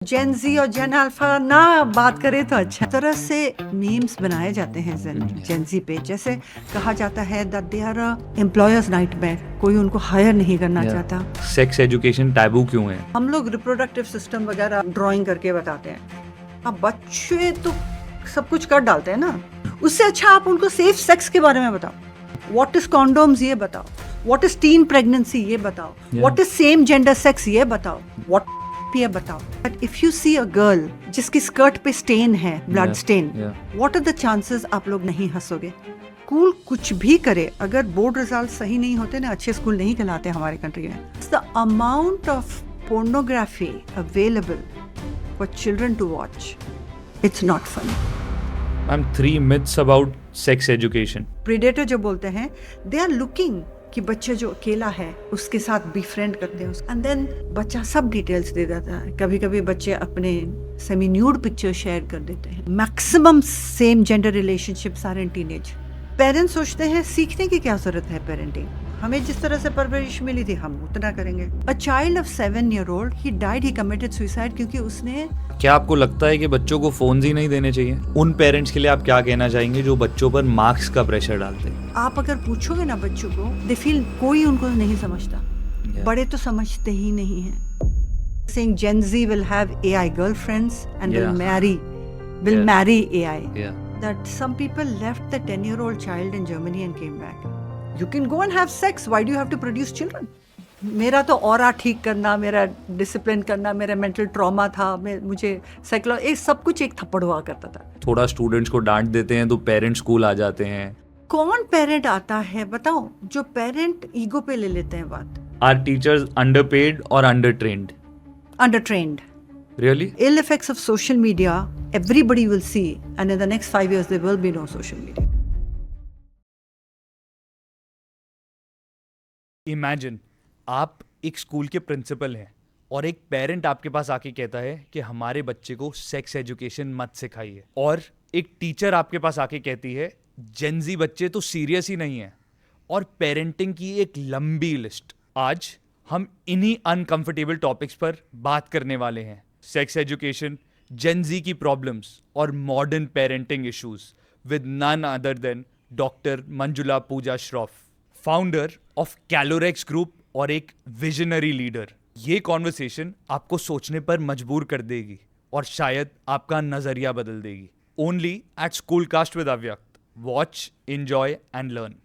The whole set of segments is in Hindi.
जेन जी और जेन अल्फा ना बात करें तो अच्छा तरह से मीम्स बनाए जाते हैं जेन जी पे, जैसे कहा जाता है that they are employers nightmare, कोई उनको हायर नहीं करना चाहता। सेक्स एजुकेशन टैबू क्यों है? हम लोग रिप्रोडक्टिव सिस्टम वगैरह ड्राइंग करके बताते हैं। अब बच्चे तो सब कुछ कर डालते हैं ना, उससे अच्छा आप उनको सेफ सेक्स के बारे में बताओ। व्हाट इज कॉन्डोम्स ये बताओ, व्हाट इज टीन प्रेगनेंसी ये बताओ, what is same gender sex ये बताओ, व्हाट ये बताओ। But if you see a girl जिसकी स्कर्ट पे स्टेन है, blood stain, what are the chances आप लोग नहीं हंसोगे। स्कूल कुछ भी करे, अगर बोर्ड रिजल्ट सही नहीं होते ना, अच्छे स्कूल नहीं कहलाते हमारे कंट्री में। The amount of pornography available for children to watch, it's not funny. Ma'am, 3 myths about sex education. Predator जो बोलते हैं, they are looking कि बच्चे जो अकेला है उसके साथ befriend करते हैं, and then बच्चा सब डिटेल्स दे देता है। कभी कभी बच्चे अपने सेमी न्यूड पिक्चर शेयर कर देते हैं। Maximum same gender relationships are in teenage. Parents सोचते हैं सीखने की क्या जरूरत है, पेरेंटिंग हमें जिस तरह से परवरिश मिली थी हम उतना करेंगे। A child of 7 year old he died, he committed suicide क्योंकि उसने। क्या आपको लगता है कि बच्चों को फोन ही नहीं देने चाहिए? उन पेरेंट्स के लिए आप क्या कहना चाहेंगे जो बच्चों पर मार्क्स का प्रेशर डालते हैं? आप अगर पूछोगे ना बच्चों को, दे फील कोई उनको नहीं समझता। बड़े तो समझते ही नहीं है। Saying Gen Z will have AI girlfriends and will marry AI. That some people left the 10-year-old child in Germany and came back. You can go and have sex. Why do you have to produce children? मेरा तो ऑरा ठीक करना, मेरा डिसिप्लिन करना, मेरा मेंटल ट्रॉमा था, मुझे साइकोलॉजी सब कुछ एक थप्पड़ हुआ करता था। थोड़ा स्टूडेंट्स को डांट देते हैं तो पेरेंट्स स्कूल आ जाते हैं। कौन पेरेंट आता है बताओ जो पेरेंट ईगो पे ले लेते हैं बात? Are teachers underpaid or undertrained? Undertrained. Really? Ill effects of social media everybody will see, and in the next 5 years there will be no social media. Imagine आप एक स्कूल के प्रिंसिपल हैं और एक पेरेंट आपके पास आके कहता है कि हमारे बच्चे को सेक्स एजुकेशन मत सिखाइए, और एक टीचर आपके पास आके कहती है जेनजी बच्चे तो सीरियस ही नहीं है, और पेरेंटिंग की एक लंबी लिस्ट। आज हम इन्हीं अनकंफर्टेबल टॉपिक्स पर बात करने वाले हैं। सेक्स एजुकेशन, जेनजी की प्रॉब्लम्स और modern parenting issues with none other than doctor Manjula Pooja Shroff, founder of Calorx group और एक विजनरी लीडर। ये कॉन्वर्सेशन आपको सोचने पर मजबूर कर देगी और शायद आपका नजरिया बदल देगी। Only at school cast with Avyakt. Watch, enjoy and learn.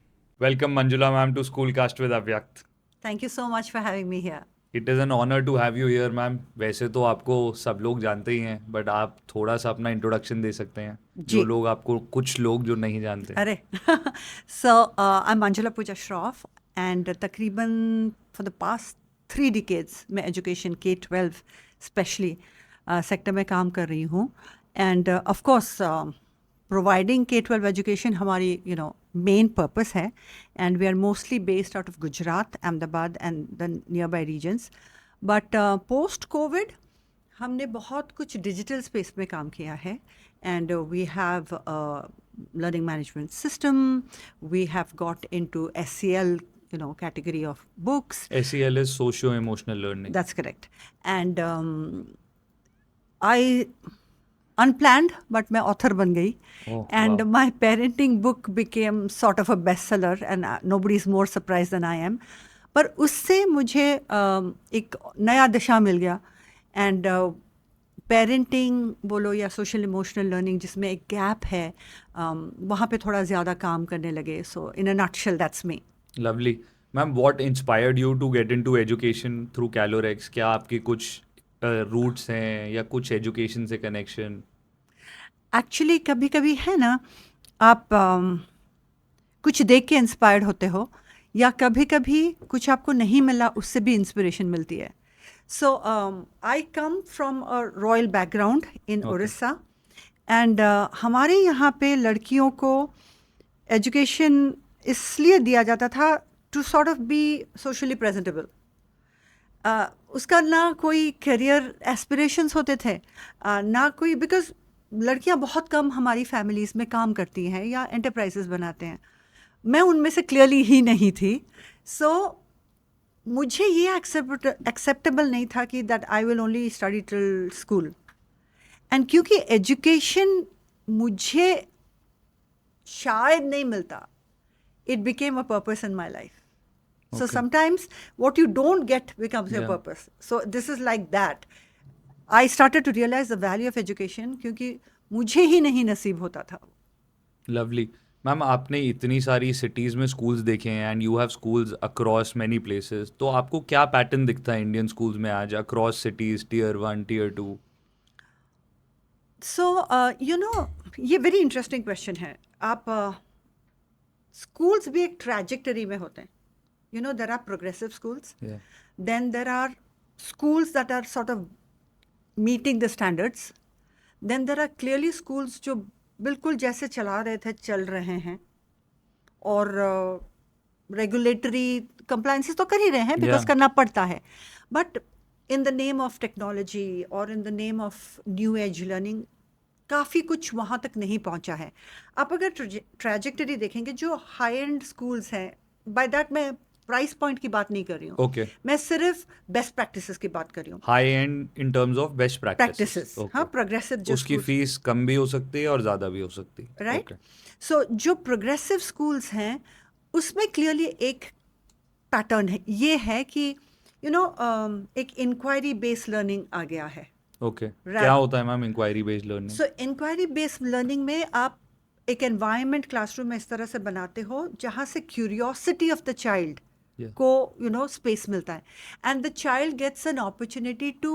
Welcome Manjula ma'am to school cast with Avyakt. Thank you so much for having me here. It is an honour to have you here ma'am. वैसे तो आपको सब लोग जानते ही हैं, बट आप थोड़ा सा अपना इंट्रोडक्शन दे सकते हैं जो लोग आपको, कुछ लोग जो नहीं जानते। अरे so I'm Manjula Pooja Shroff and तकरीबन for the past 3 decades मैं education K-12 स्पेशली सेक्टर में काम कर रही हूँ, and of course providing K-12 education हमारी मेन पर्पस है, and we are mostly based out of Gujarat, Ahmedabad and the nearby regions. But post Covid हमने बहुत कुछ डिजिटल स्पेस में काम किया है, and we have learning management system, we have got into SEL category of books. SEL is socio-emotional learning. That's correct. And I unplanned, but मैं author बन गई, and my parenting book became sort of a bestseller, and nobody is more surprised than I am. पर उससे मुझे एक नया दिशा मिल गया, and पेरेंटिंग बोलो या सोशल इमोशनल लर्निंग जिसमें एक गैप है, वहाँ पे थोड़ा ज़्यादा काम करने लगे। So in a nutshell that's me. Lovely ma'am, what inspired you to get into education through Calorx? क्या आपकी कुछ रूट्स हैं या कुछ एजुकेशन से कनेक्शन? एक्चुअली कभी कभी है ना, आप कुछ देख के इंस्पायर्ड होते हो, या कभी कभी कुछ आपको नहीं मिला उससे भी इंस्पिरेशन मिलती है। So I come from a royal background in Orissa, and हमारे यहाँ पे लड़कियों को एजुकेशन इसलिए दिया जाता था to sort of be socially presentable. उसका ना कोई करियर एस्पिरेशंस होते थे, ना कोई, बिकॉज लड़कियाँ बहुत कम हमारी फैमिलीज़ में काम करती हैं या एंटरप्राइजेस बनाते हैं। मैं उनमें से क्लियरली ही नहीं थी। सो मुझे ये एक्सेप्टेबल नहीं था कि that I will only study till school, and क्योंकि एजुकेशन मुझे शायद नहीं मिलता, it became a purpose in my life. So Okay. sometimes what you don't get becomes your Yeah. purpose. So this is like that. I started to realize the value of education क्योंकि मुझे ही नहीं नसीब होता था. लवली मैम, आपने इतनी सारी सिटीज़ में स्कूल्स देखे हैं and you have schools across many places, तो आपको क्या पैटर्न दिखता है इंडियन स्कूल्स में आज across cities, tier 1, tier 2? So you know, ये very interesting question है. आप schools भी एक trajectory में होते हैं. You know, there are progressive schools. Yeah. Then there are schools that are sort of meeting the standards. Then there are clearly schools जो बिल्कुल जैसे चला रहे थे चल रहे हैं, और रेगुलेटरी कंप्लायंसेस तो कर ही रहे हैं बिकॉज Yeah. करना पड़ता है, but in the name of technology और in the name of new age learning काफ़ी कुछ वहाँ तक नहीं पहुँचा है. आप अगर ट्रैजेक्टरी देखेंगे जो हाई एंड स्कूल्स हैं, बाय दैट मैं प्राइस पॉइंट की बात नहीं कर रही हूँ, ओके. मैं सिर्फ बेस्ट प्रैक्टिसेस की बात कर रही हूँ. High and in terms of best practices. Practices, हाँ, प्रोग्रेसिव जो उसकी schools- फीस कम भी हो सकती है और ज़्यादा भी हो सकती है. राइट. Okay. सो जो प्रोग्रेसिव स्कूल्स हैं उसमें क्लियरली एक पैटर्न है, ये है कि यू नो एक इंक्वायरी बेस्ड लर्निंग आ गया है. ओके. Right. क्या होता है मैम इंक्वायरी बेस्ड लर्निंग? सो इंक्वायरी बेस्ड लर्निंग में आप एक एनवायरनमेंट क्लासरूम में इस तरह से बनाते हो जहाँ से curiosity of the child Yeah. को यू नो स्पेस मिलता है, and the child gets an opportunity to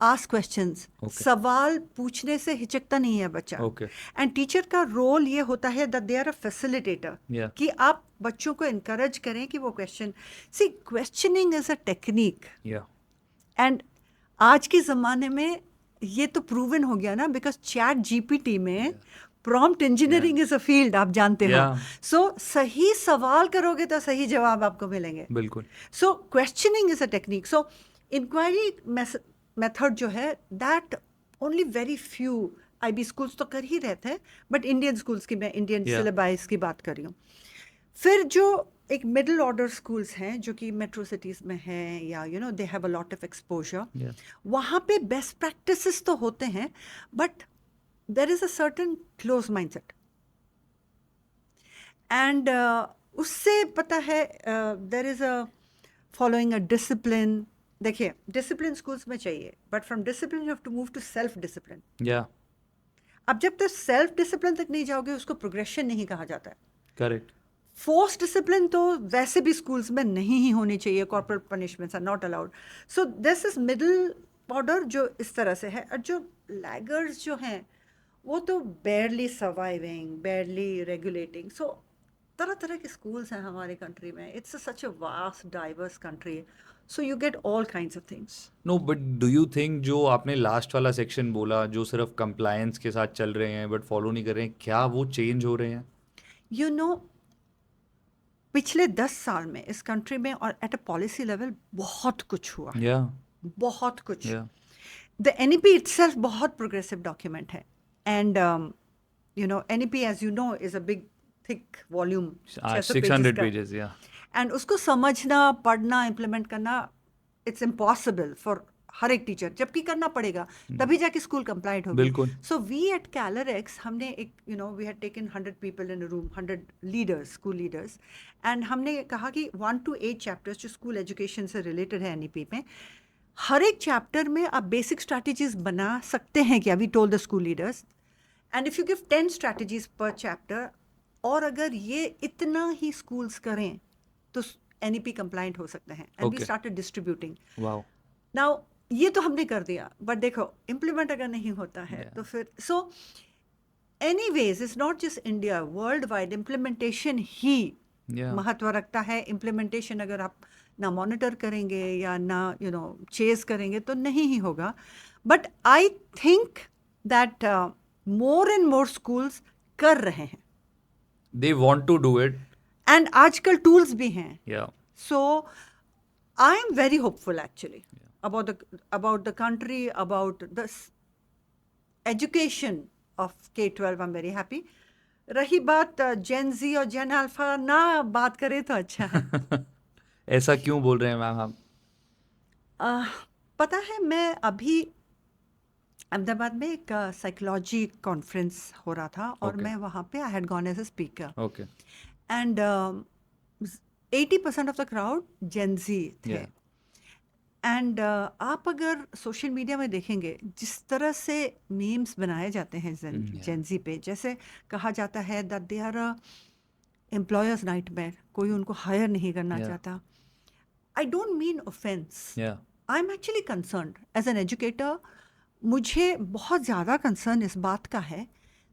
ask questions. Okay. सवाल पूछने से हिचकता नहीं है बच्चा. Okay. एंड टीचर का रोल ये होता है that they are a facilitator, Yeah. कि आप बच्चों को इनकरेज करें कि वो question, see questioning is a technique, Yeah. And आज के ज़माने में ये तो प्रूवन हो गया ना, बिकॉज चैट जीपीटी में prompt engineering is a field, आप जानते हो. Yeah. सो सही सवाल करोगे तो सही जवाब आपको मिलेंगे. बिल्कुल. So questioning is a technique. So inquiry method जो है that only very few IB schools तो कर ही रहे थे, बट इंडियन स्कूल्स की, मैं इंडियन Yeah. सिलेबस की बात कर रही हूँ. फिर जो एक मिडिल ऑर्डर स्कूल्स हैं जो कि मेट्रो सिटीज़ में हैं, या you know they have a lot of exposure, Yeah. वहाँ पे बेस्ट प्रैक्टिसेस तो होते हैं, but there is a certain close mindset, and उससे पता है there is a following a discipline. देखिए, डिसिप्लिन स्कूल्स में चाहिए, but from discipline you have to move to self discipline. Yeah. अब जब तक सेल्फ डिसिप्लिन तक नहीं जाओगे उसको प्रोग्रेशन नहीं कहा जाता है. करेक्ट. फोर्स डिसिप्लिन तो वैसे भी स्कूल्स में नहीं ही होनी चाहिए, corporate punishments are not allowed. So this is middle order जो इस तरह से है, और जो लैगर्स जो हैं वो तो बेयरली सर्वाइविंग, बेयरली रेगुलेटिंग. सो तरह तरह के स्कूल्स हैं हमारे कंट्री में. It's such a vast diverse country, so you get all kinds of things. No, but do you think जो आपने लास्ट वाला सेक्शन बोला, जो सिर्फ कंप्लायंस के साथ चल रहे हैं बट फॉलो नहीं कर रहे हैं, क्या वो चेंज हो रहे हैं? यू नो, पिछले 10 साल में इस कंट्री में और एट अ पॉलिसी लेवल बहुत कुछ हुआ है. या. बहुत कुछ. या. The NEP itself बहुत progressive document है, and you know NEP as you know is a big thick volume, 600 pages. या. and उसको समझना, पढ़ना, implement करना, it's impossible for हर एक टीचर, जबकि करना पड़ेगा तभी जाके स्कूल कंप्लाइंट होगी. बिल्कुल. सो वी एट कैलरेक्स हमने एक you know we had taken 100 people in a room, 100 leaders, school leaders, and हमने कहा कि 1 to 8 चैप्टर्स जो स्कूल एजुकेशन से रिलेटेड है NEP में, हर एक चैप्टर में आप बेसिक स्ट्रैटेजीज बना सकते हैं क्या, we told the school leaders, and if you give 10 strategies पर चैप्टर, और अगर ये इतना ही स्कूल्स करें तो NEP कंप्लाइंट हो सकते हैं. And we Okay. Started distributing. Wow. Now ये तो हमने कर दिया, बट देखो इम्प्लीमेंट अगर नहीं होता है Yeah. तो फिर so anyways it's not just India, worldwide implementation ही या. महत्व रखता है. इम्प्लीमेंटेशन अगर आप ना मॉनिटर करेंगे या ना यू नो चेज करेंगे तो नहीं ही होगा. But I think that more and more schools कर रहे हैं, they want to do it. And आजकल टूल्स भी हैं. या. So I am very hopeful actually about the country, about the education of K-12. I'm very happy. रही बात Gen Z और Gen Alpha, ना बात करें तो अच्छा है. ऐसा क्यों बोल रहे हैं मैम आप? पता है, मैं अभी अहमदाबाद में एक साइकोलॉजी कॉन्फ्रेंस हो रहा था और Okay. मैं वहाँ पे I had gone as a speaker okay. And 80% of the crowd Gen Z थे. Yeah. एंड आप अगर सोशल मीडिया में देखेंगे जिस तरह से मीम्स बनाए जाते हैं Yeah. जेंजी पे, जैसे कहा जाता है that they are employers nightmare, कोई उनको हायर नहीं करना Yeah. चाहता. I don't mean offence, Yeah. I am actually concerned as an educator. मुझे बहुत ज़्यादा कंसर्न इस बात का है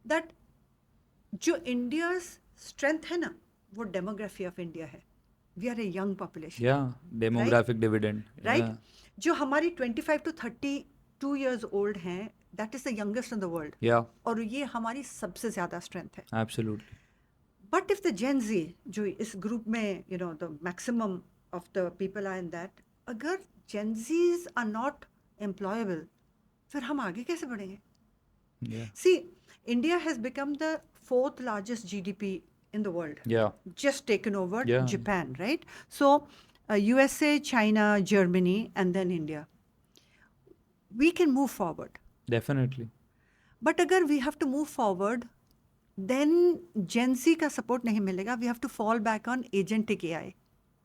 दैट जो इंडिया स्ट्रेंथ है ना, वो डेमोग्राफी ऑफ इंडिया है. We are a young population, Yeah. Demographic dividend. Right? Yeah. जो हमारी 25 to 32 years old हैं, that is the youngest in the world. Yeah. और ये हमारी सबसे ज़्यादा स्ट्रेंथ है. Absolutely. But if the Gen Z, जो इस ग्रुप में you know the maximum of the people are in that, अगर Gen Zs are not employable, फिर हम आगे कैसे बढ़ेंगे? Yeah. See, India has become the 4th largest GDP in the world, Yeah. just taken over Yeah. Japan, right? So USA, China, Germany, and then India. We can move forward. Definitely. But अगर we have to move forward, then Gen Z का support नहीं मिलेगा. We have to fall back on agentic AI.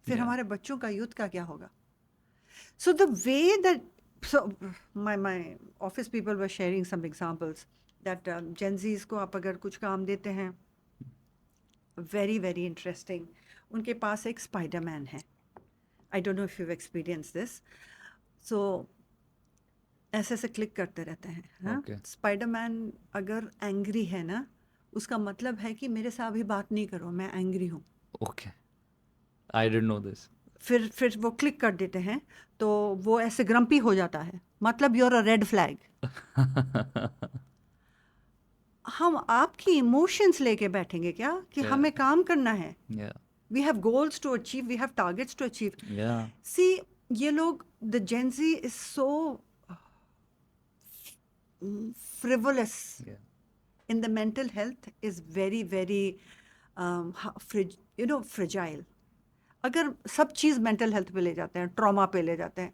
फिर Yeah. हमारे बच्चों का youth का क्या होगा? So the way that, so my office people were sharing some examples that Gen Zs को आप अगर कुछ काम देते हैं, very very interesting, उनके पास एक स्पाइडरमैन है. I don't know if you've experienced this. So ऐसे ऐसे क्लिक करते रहते हैं. हाँ? Okay. स्पाइडरमैन अगर एंग्री है ना, उसका मतलब है कि मेरे से अभी बात नहीं करो, मैं एंग्री हूँ. Okay. I didn't know this. फिर वो क्लिक कर देते हैं तो वो ऐसे ग्रम्पी हो जाता है, मतलब यूर अ रेड फ्लैग. हम आपकी इमोशंस लेके बैठेंगे क्या कि Yeah. हमें काम करना है? Yeah. We have goals to achieve, we have targets to achieve. Yeah. See, ये लोग, the Gen Z is so frivolous Yeah. in the mental health, is very very fragile. अगर सब चीज़ मेंटल हेल्थ पे ले जाते हैं, ट्रॉमा पे ले जाते हैं,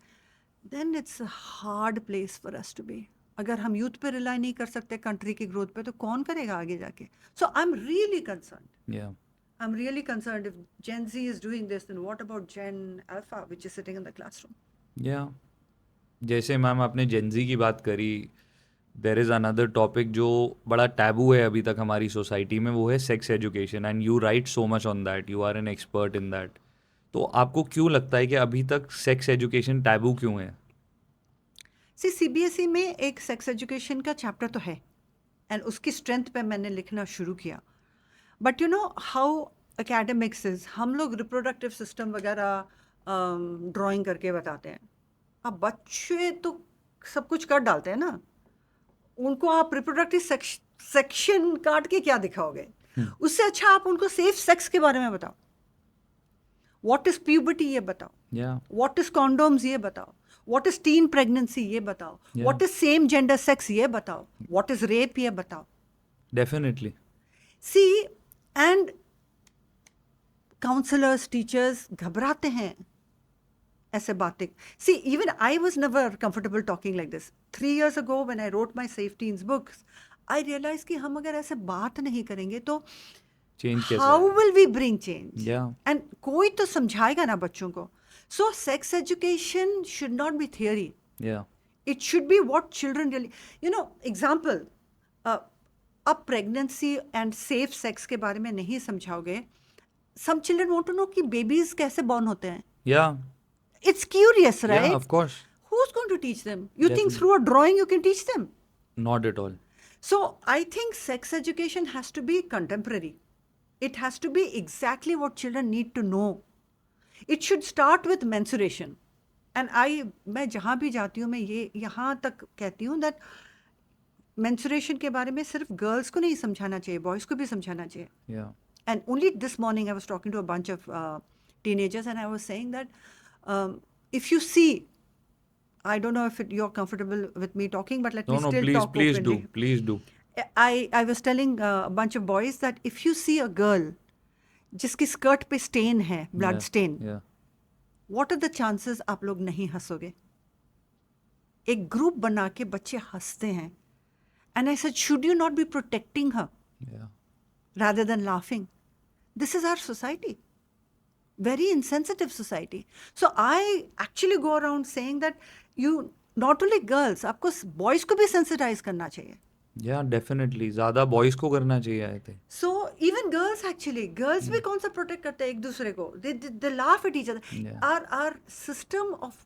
then it's a hard place for us to be. अगर हम यूथ पे रिलाई नहीं कर सकते कंट्री की ग्रोथ पे, तो कौन करेगा आगे जाके? So I am really concern. Yeah. I'm really concerned if Gen Z is doing this, then what about Gen Alpha, which is sitting in the classroom? Yeah. जैसे मैम आपने जेनजी की बात करी, देर इज़ अनदर टॉपिक जो बड़ा टैबू है अभी तक हमारी सोसाइटी में, वो है sex education. And you write so much on that, you are an expert in that. तो आपको क्यों लगता है कि अभी तक सेक्स एजुकेशन टैबू क्यों है? सी, CBSE में एक सेक्स एजुकेशन का चैप्टर तो है, एंड उसकी स्ट्रेंथ पे मैंने लिखना शुरू किया. But you know how academics is, हम लोग रिप्रोडक्टिव सिस्टम वगैरह ड्राइंग करके बताते हैं. अब बच्चे तो सब कुछ कर डालते हैं ना, उनको आप रिप्रोडक्टिव सेक्शन काट के क्या दिखाओगे? उससे अच्छा आप उनको सेफ सेक्स के बारे में बताओ. व्हाट इज प्यूबर्टी ये बताओ, Yeah. व्हाट इज कॉन्डोम्स ये बताओ, व्हाट इज टीन प्रेगनेंसी ये बताओ, Yeah. What is same gender sex ये बताओ, व्हाट इज रेप ये बताओ. Definitely. See, and counsellors, teachers घबराते हैं ऐसे बातें. See, even I was never comfortable talking like this. 3 years ago when I wrote my safe teens books, I realized कि हम अगर ऐसे बात नहीं करेंगे तो Change कैसे how आएगा? will we bring change? Yeah. And कोई तो समझाएगा ना बच्चों को. So sex education should not be theory. Yeah. It should be what children really, example, अब pregnancy and safe sex के बारे में नहीं समझाओगे, some children want to know कि babies कैसे born होते हैं. Yeah. It's curious, right? Yeah, of course. Who's going to teach them? You think Definitely. through a drawing you can teach them? Not at all. So I think sex education has to be contemporary. It has to be exactly what children need to know. It should start with menstruation. And मैं जहाँ भी जाती हूँ, मैं ये यहाँ तक कहती हूँ that menstruation के बारे में सिर्फ girls को नहीं समझाना चाहिए, boys को भी समझाना चाहिए. Yeah. And only this morning I was talking to a bunch of teenagers, and I was saying that if you see, I don't know if you're comfortable with me talking, but let me No, still please, talk please openly. do. Please do. I was telling a bunch of boys that if you see a girl जिसकी स्कर्ट पे स्टेन है, blood Yeah. Stain, Yeah. What are the chances आप लोग नहीं हंसोगे? एक ग्रुप बना के बच्चे हंसते हैं, and I said should you not be protecting her Yeah. rather than laughing? This is our society, very insensitive society. So I actually go around saying that you, not only girls, आपको boys को भी sensitize करना चाहिए. Yeah, definitely. ज़्यादा बॉयज़ को करना चाहिए I think. So even girls actually, girls भी कौन सा प्रोटेक्ट करते हैं एक दूसरे को? They laugh at each other. Yeah. Our system of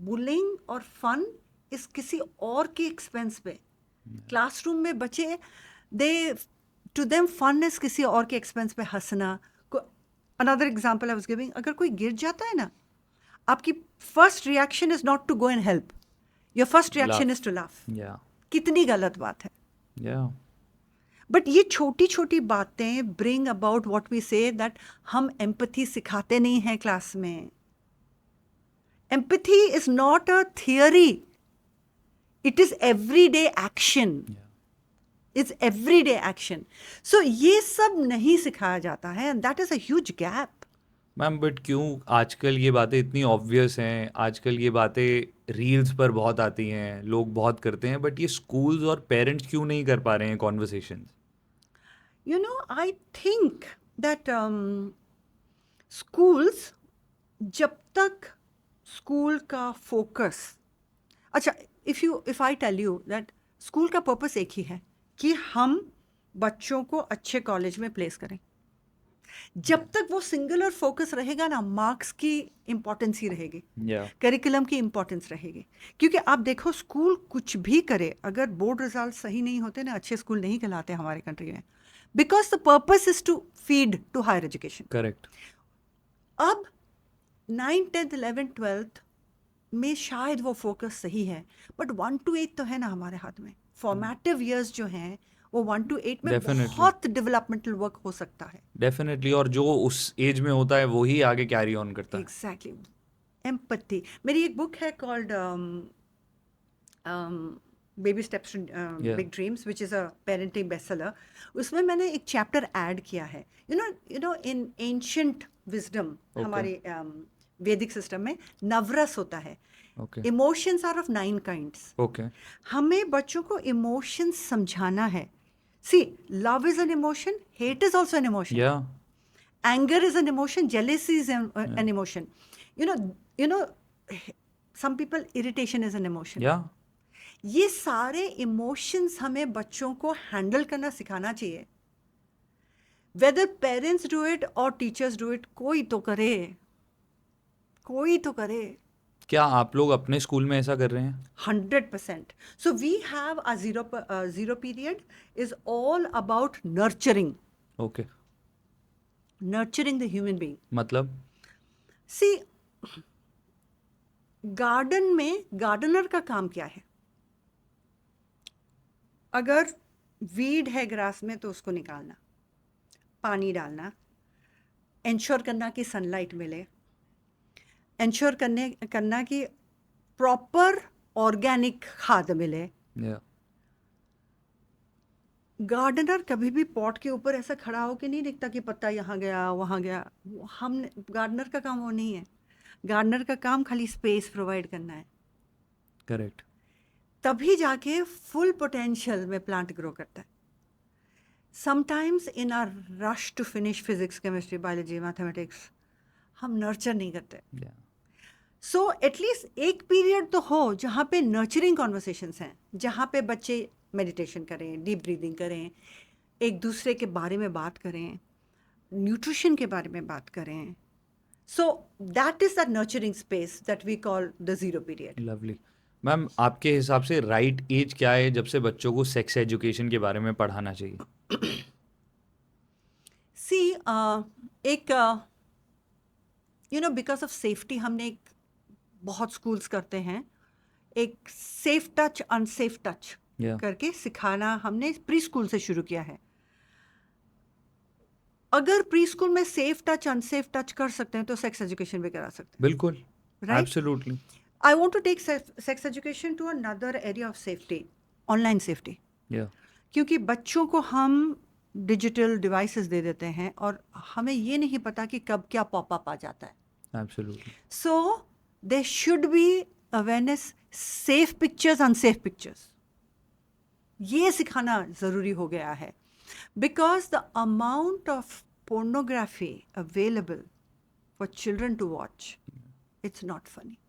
bullying और fun is किसी और के expense पे. क्लासरूम में बच्चे to them fun is किसी और के expense पे हंसना. Another example I was giving, अगर कोई गिर जाता है ना, आपकी first reaction is not to go and help. Your first reaction Laugh. is to laugh. Yeah. कितनी गलत बात है. Yeah. बट ये छोटी छोटी बातें bring about what we say that हम एम्पैथी सिखाते नहीं हैं क्लास में. Empathy is not a theory, it is everyday action. It's everyday action. So ये सब नहीं सिखाया जाता है, and that is a huge gap. Ma'am but क्यों आजकल ये बातें इतनी ऑब्वियस हैं, आजकल ये बातें रील्स पर बहुत आती हैं, लोग बहुत करते हैं, बट ये स्कूल्स और पेरेंट्स क्यों नहीं कर पा रहे हैं conversation? You know, I think that schools, जब तक स्कूल का फोकस, अच्छा, if I tell you that school का पर्पस एक ही है कि हम बच्चों को अच्छे कॉलेज में प्लेस करें. जब तक वो सिंगल और फोकस रहेगा ना, मार्क्स की इम्पोर्टेंस ही रहेगी, करिकुलम की इम्पोर्टेंस रहेगी. क्योंकि आप देखो स्कूल कुछ भी करे, अगर बोर्ड रिजल्ट सही नहीं होते ना, अच्छे स्कूल नहीं कहलाते हमारे कंट्री में. Because the purpose is to feed to higher education. Correct. अब 9th, 10th, 11th, 12th में शायद वो फोकस सही है, बट 1 to 8 तो है ना हमारे हाथ में. फॉर्मेटिव ईयर्स जो हैं वो 1 to 8 में Definitely. बहुत डेवलपमेंटल वर्क हो सकता है. डेफिनेटली. और जो उस एज में होता है वही आगे कैरी ऑन करता है. एग्जैक्टली. एम्पैथी. मेरी एक बुक है called baby steps Yeah. Big dreams, which is a parenting bestseller. उसमें मैंने एक चैप्टर ऐड किया है. You know in ancient wisdom, Okay. हमारे वैदिक सिस्टम में नवरस होता है. Okay. Emotions are of 9 kinds. Okay. हमें बच्चों को इमोशंस समझाना है. See, love is an emotion, hate is also an emotion, या. anger is an emotion, jealousy is an emotion. You know, some people, irritation is an emotion. या. ये सारे इमोशंस हमें बच्चों को हैंडल करना सिखाना चाहिए. वेदर पेरेंट्स डू इट और टीचर्स डू इट, कोई तो करे, कोई तो करे. क्या आप लोग अपने स्कूल में ऐसा कर रहे हैं? 100%. So we have a zero period is all about nurturing okay. the human being. मतलब? See, गार्डन में गार्डनर का काम क्या है? अगर वीड है ग्रास में तो उसको निकालना, पानी डालना, इंश्योर करना कि सनलाइट मिले, इंश्योर करना कि प्रॉपर ऑर्गेनिक खाद मिले. या. गार्डनर कभी भी पॉट के ऊपर ऐसा खड़ा होकर नहीं देखता कि पत्ता यहाँ गया वहाँ गया. हम गार्डनर का काम वो नहीं है. गार्डनर का काम खाली स्पेस प्रोवाइड करना है. करेक्ट. तभी जाके फुल पोटेंशियल में प्लांट ग्रो करता है. Sometimes in our rush to finish physics, chemistry, biology, mathematics, हम नर्चर नहीं करते. या. सो एटलीस्ट एक पीरियड तो हो जहाँ पे नर्चरिंग कॉन्वर्सेशंस हैं, जहाँ पे बच्चे मेडिटेशन करें, डीप ब्रीदिंग करें, एक दूसरे के बारे में बात करें, न्यूट्रिशन के बारे में बात करें. So that is the nurturing space that we call the zero period. Lovely. Ma'am आपके हिसाब से राइट एज क्या है जब से बच्चों को सेक्स एजुकेशन के बारे में पढ़ाना चाहिए? सी, एक बिकॉज ऑफ सेफ्टी हमने एक बहुत स्कूल्स करते हैं, एक safe touch unsafe touch Yeah. करके सिखाना हमने प्री स्कूल से शुरू किया है. अगर प्री स्कूल में सेफ टच अनसेफ टच कर सकते हैं तो सेक्स एजुकेशन भी करा सकते हैं. बिल्कुल. Right? Absolutely. I want to take sex education to another area of safety, online safety. Yeah. क्योंकि बच्चों को हम डिजिटल डिवाइसेस दे देते हैं और हमें ये नहीं पता कि कब क्या पॉपअप आ जाता है. Absolutely. So there should be awareness, safe pictures, unsafe pictures. ये सिखाना ज़रूरी हो गया है, because the amount of pornography available for children to watch, it's not funny.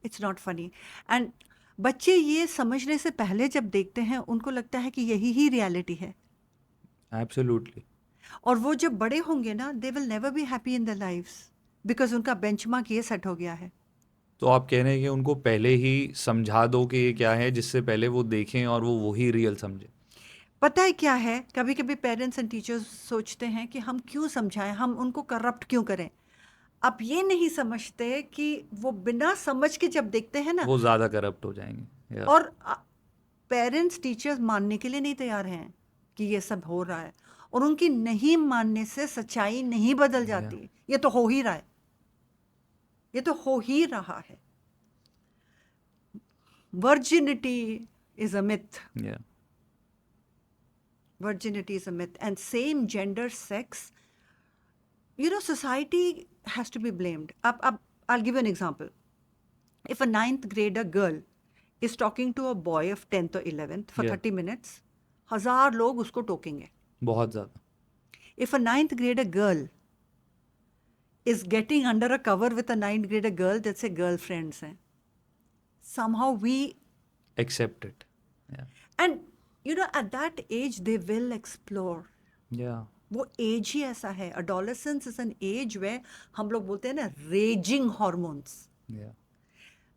It's not funny. And बच्चे ये समझने से पहले जब देखते हैं उनको लगता है कि यही ही रियलिटी है, Absolutely. और वो जब बड़े होंगे ना, they will never be happy in their lives because उनका बेंचमार्क ये सेट हो गया है. तो आप कह रहे हैं कि उनको पहले ही समझा दो कि ये क्या है, जिससे पहले वो देखें और वो वही रियल समझे. पता है क्या है, कभी कभी पेरेंट्स एंड टीचर्स सोचते हैं कि हम क्यों समझाएं, हम उनको करप्ट क्यों करें. आप ये नहीं समझते कि वो बिना समझ के जब देखते हैं ना, वो ज़्यादा करप्ट हो जाएंगे. Yeah. और पेरेंट्स टीचर्स मानने के लिए नहीं तैयार हैं कि ये सब हो रहा है, और उनकी नहीं मानने से सच्चाई नहीं बदल जाती. ये तो हो ही रहा है, ये तो हो ही रहा है. Virginity is a myth. Yeah. Virginity is a myth. And same gender sex, you know, society has to be blamed. I'll give you an example. If a 9th grader girl is talking to a boy of 10th or 11th for Yeah. 30 minutes, 1000 लोग उसको टोकेंगे. बहुत ज़्यादा. If a 9th grader girl is getting under a cover with a 9th grader girl, that's a girlfriends हैं. Somehow we, Accept it. Yeah. and you know, at that age they will explore. Yeah. वो एज ही ऐसा है. adolescence is an age where हम लोग बोलते हैं ना, raging hormones. Yeah.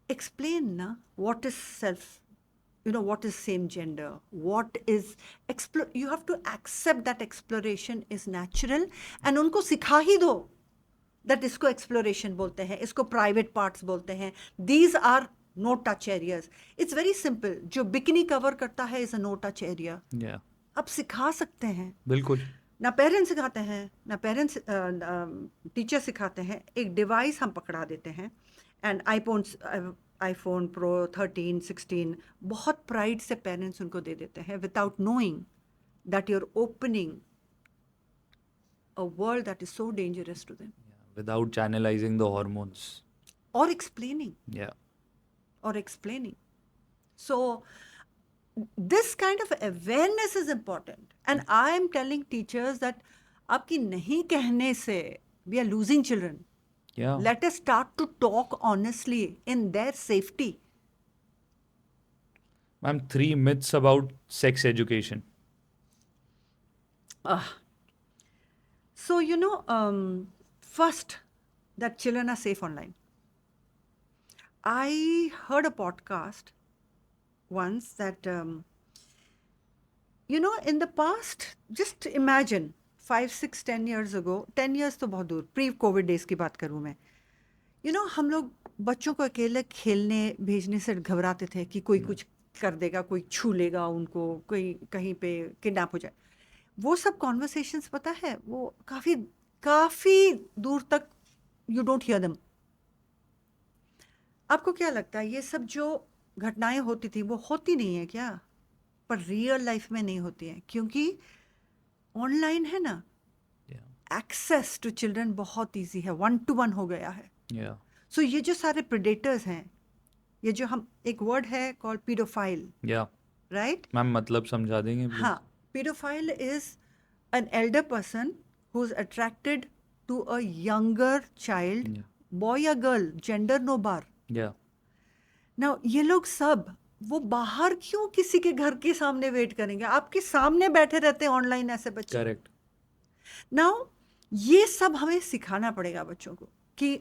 Explain ना, what is self, you know, what is same gender, what is you have to accept that exploration is natural, and उनको सिखा ही दो that इसको exploration बोलते हैं, इसको private parts बोलते हैं, these are no touch areas. It's very simple. जो बिकनी कवर करता है is a no touch area. Yeah. आप सिखा सकते हैं. बिल्कुल. ना पेरेंट्स सिखाते हैं, ना पेरेंट्स टीचर सिखाते हैं. एक डिवाइस हम पकड़ा देते हैं, एंड आईफोन प्रो 13, 16 बहुत प्राइड से पेरेंट्स उनको दे देते हैं, without knowing that you are opening a world that is so dangerous to them. Without channelizing the hormones. और explaining, Yeah. or explaining. So this kind of awareness is important, and I am telling teachers that आपकी नहीं कहने से we are losing children. Yeah. Let us start to talk honestly in their safety. Ma'am, 3 myths about sex education. So you know, first, that children are safe online. I heard a podcast once that, you know, in the past, just imagine 5, 6, 10 years ago, 10 years तो बहुत दूर, pre-COVID days की बात करूँ मैं. You know, हम लोग बच्चों को अकेले खेलने भेजने से घबराते थे कि कोई कुछ कर देगा, कोई छू लेगा उनको, कोई कहीं पे किडनैप हो जाए. वो सब कॉन्वर्सेशंस पता है, वो काफ़ी दूर तक you don't hear them. आपको क्या लगता है, ये सब जो घटनाएं होती थी वो होती नहीं है क्या? पर रियल लाइफ में नहीं होती है, क्योंकि ऑनलाइन है ना, Yeah. एक्सेस टू चिल्ड्रन बहुत इजी है, 1-to-1 हो गया है. Yeah. सो ये जो सारे प्रेडेटर्स हैं, ये जो हम, एक वर्ड है called paedophile, Yeah. Right? Ma'am मतलब समझा देंगे please? हाँ, paedophile is an elder person who is attracted to a younger child, Yeah. Boy या girl, gender no bar. Yeah. Now ये लोग सब, वो बाहर क्यों किसी के घर के सामने वेट करेंगे? आपके सामने बैठे रहते हैं ऑनलाइन ऐसे बच्चे. Correct. नाउ ये सब हमें सिखाना पड़ेगा बच्चों को कि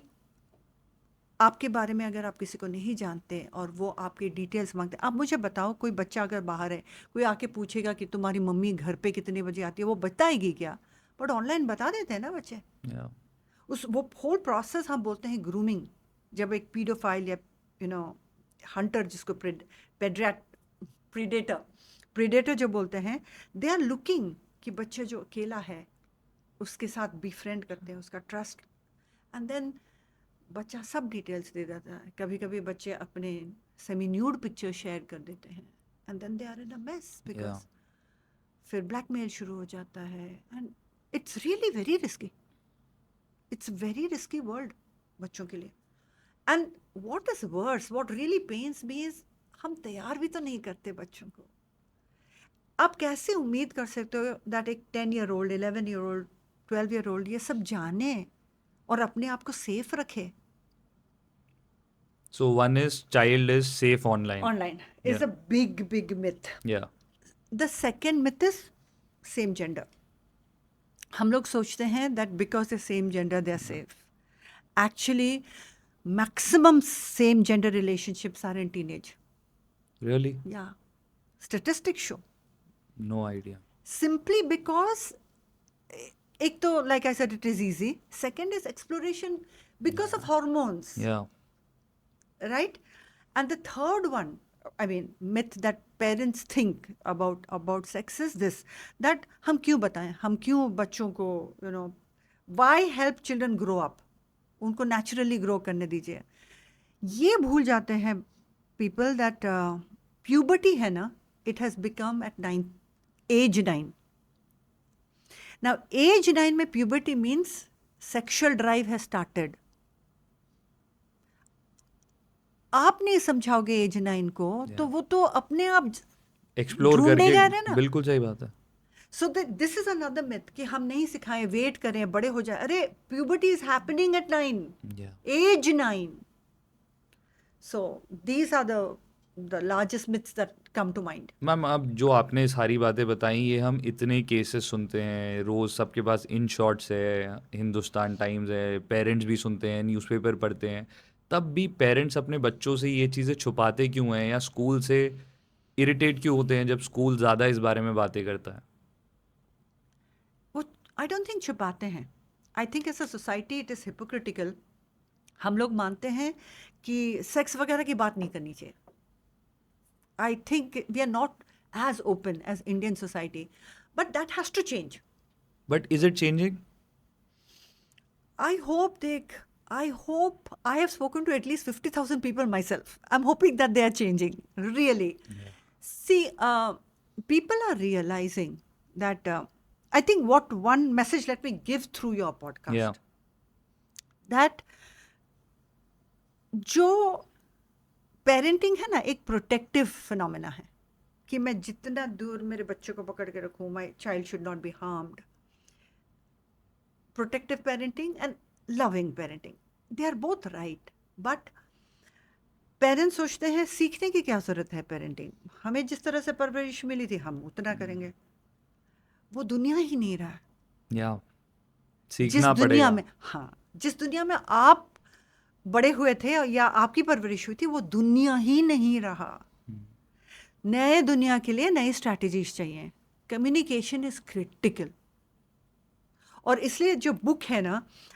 आपके बारे में अगर आप किसी को नहीं जानते और वो आपके डिटेल्स मांगते, आप मुझे बताओ, कोई बच्चा अगर बाहर है, कोई आके पूछेगा कि तुम्हारी मम्मी घर पे कितने बजे आती है, वो बताएगी क्या? बट ऑनलाइन बता देते हैं ना बच्चे. Yeah. वो होल प्रोसेस हम बोलते हैं ग्रूमिंग. जब एक पीडोफाइल या यू नो हंटर, जिसको प्रीडेटर जो बोलते हैं, दे आर लुकिंग कि बच्चे जो अकेला है उसके साथ बिफ्रेंड करते हैं, उसका ट्रस्ट, एंड देन बच्चा सब डिटेल्स दे देता है. कभी कभी बच्चे अपने सेमी न्यूड पिक्चर शेयर कर देते हैं, and then they are in a mess, because फिर ब्लैकमेल शुरू हो जाता है, and it's really very risky. It's very risky world. बच्चों के लिए. And what is worse, what really pains me is हम तैयार भी तो नहीं करते बच्चों को. आप कैसे उम्मीद कर सकते हो दैट एक 10-year-old, 11-year-old, 12-year-old ये सब जाने और अपने आप को सेफ रखे. So one is child is safe online. Online is Yeah. a big myth. Yeah. The second myth is same gender. हम लोग सोचते हैं that because they're same gender they're safe. Actually, maximum same gender relationships are in teenage. Really? Yeah. Statistics show. No idea. Simply because एक तो like I said it is easy. Second is exploration because of hormones. Yeah. Right? And the third one, I mean, myth that parents think about sex is this, that हम क्यों बताएं, हम क्यों बच्चों को, you know, why help children grow up? उनको naturally grow करने दीजिए. ये भूल जाते हैं people that puberty है ना, it has become at age 9. Now, age 9 में puberty means sexual drive has started. आप नहीं समझाओगे एज 9 को तो वो तो अपने आप एक्सप्लोर ढूंढेगा करके ना. बिल्कुल सही बात है. सो दिस इज अनदर मिथ कि हम नहीं सिखाएं, वेट करें, बड़े हो जाए. अरे puberty is happening at 9, age 9. So these are the largest myths that come to mind. Ma'am अब जो आपने सारी बातें बताई ये हम इतने केसेस सुनते हैं रोज़, सबके पास इन शॉर्ट्स है, हिंदुस्तान टाइम्स है, पेरेंट्स भी सुनते हैं, न्यूज़पेपर पढ़ते हैं, तब भी पेरेंट्स अपने बच्चों से ये चीज़ें छुपाते क्यों हैं या स्कूल से इरिटेट क्यों होते हैं जब स्कूल ज़्यादा इस बारे में बातें करता है? वो आई डोंट थिंक छुपाते हैं. I think as a society it is hypocritical. हम लोग मानते हैं कि सेक्स वगैरह की बात नहीं करनी चाहिए. I think we are not as open as Indian society, but that has to change. But is it changing? I hope I have spoken to at least 50,000 people myself. I'm hoping that they are changing, really. Yeah. See, people are realizing that, I think what one message let me give through your podcast. Yeah. That जो पेरेंटिंग है ना एक प्रोटेक्टिव फिनोमेना है कि मैं जितना दूर मेरे बच्चे को पकड़ के रखूं, my child should not be harmed. Protective parenting and loving parenting, they are both right. But parents सोचते हैं सीखने की क्या ज़रूरत है पेरेंटिंग, हमें जिस तरह से परवरिश मिली थी हम उतना करेंगे. वो दुनिया ही नहीं रहा. या जिस सीखना दुनिया पड़ेगा. में, हाँ, जिस दुनिया में आप बड़े हुए थे या आपकी परवरिश हुई थी वो दुनिया ही नहीं रहा. नए दुनिया के लिए नई स्ट्रैटेजीज चाहिए. Communication is critical. और इसलिए जो बुक है ना,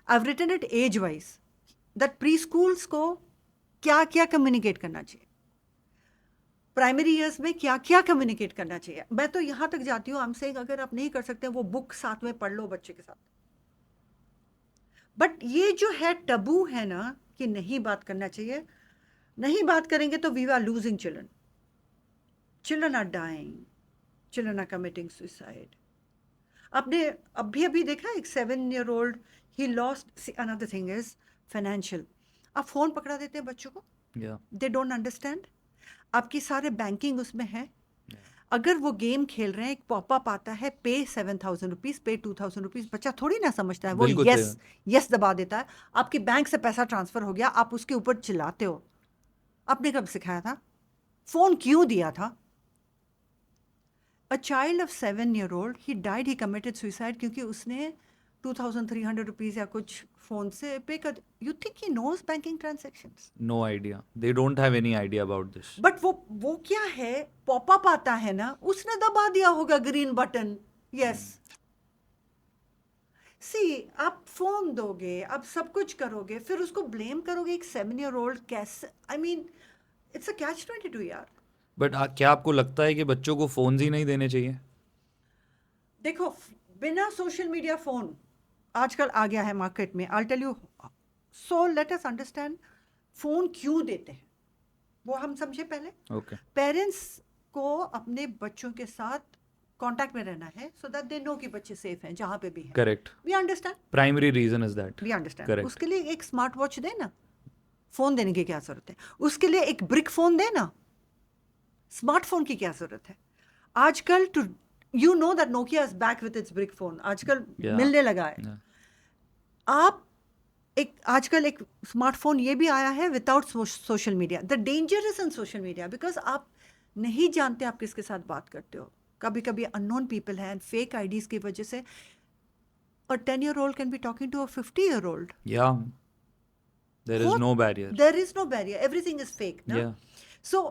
I have written it age wise that preschools को क्या क्या कम्युनिकेट करना चाहिए, प्राइमरी ईयर्स में क्या क्या कम्युनिकेट करना चाहिए. मैं तो यहाँ तक जाती हूँ, आई एम सेइंग अगर आप नहीं कर सकते वो बुक साथ में पढ़ लो बच्चे के साथ. बट ये जो है टबू है ना कि नहीं बात करना चाहिए, नहीं बात करेंगे तो we are losing children. Children are dying, children are committing suicide. आपने अभी देखा एक 7-year-old ही lost. Another thing is financial. आप फोन पकड़ा देते हैं बच्चों को, दे डोंट अंडरस्टैंड. आपकी सारे बैंकिंग उसमें है. अगर वो गेम खेल रहे हैं, एक पॉपअप आता है, पे 7,000 रुपीज, पे 2,000 रुपीज, बच्चा थोड़ी ना समझता है, वो यस दबा देता है. आपकी बैंक से पैसा ट्रांसफर हो गया, आप उसके ऊपर चिल्लाते हो. आपने कब सिखाया था? फोन क्यों दिया था? A child of 7-year-old, he died, he committed suicide क्योंकि उसने 2,300 रुपीज या कुछ फोन से पे कर. You think he knows banking transactions? No idea. They don't have any idea about this. But वो क्या है, पॉपअप आता है ना, उसने दबा दिया होगा ग्रीन बटन, यस. सी, आप फोन दोगे, आप सब कुछ करोगे, फिर उसको ब्लेम करोगे एक 7-year-old कैसे? I mean it's a catch-22 यार. बट क्या आपको लगता है कि बच्चों को फोन्स ही नहीं देने चाहिए? देखो, बिना सोशल मीडिया फोन आजकल आ गया है मार्केट में. I tell you. So let us understand phone क्यों देते हैं, वो हम समझे पहले. ओके. पेरेंट्स को अपने बच्चों के साथ कांटेक्ट में रहना है, सो दैट दे नो कि बच्चे सेफ हैं जहाँ पे भी हैं. Correct. We understand, primary reason is that. We understand. Correct. उसके लिए एक स्मार्ट वॉच दे ना, फोन देने की क्या जरूरत है? उसके लिए एक ब्रिक फोन दे ना, स्मार्टफोन की क्या जरूरत है? आजकल टू you know that Nokia is back with its brick phone, आजकल Yeah. मिलने लगा है. Yeah. आप आजकल एक स्मार्टफोन ये भी आया है without social media. The danger is in social media because आप नहीं जानते आप किसके साथ बात करते हो. कभी कभी अननोन पीपल हैं, फेक आईडीज की वजह से a 10-year-old can be talking to a 50-year-old. Yeah. There is What? no barrier. There is no barrier. Everything is fake. No? Yeah. So,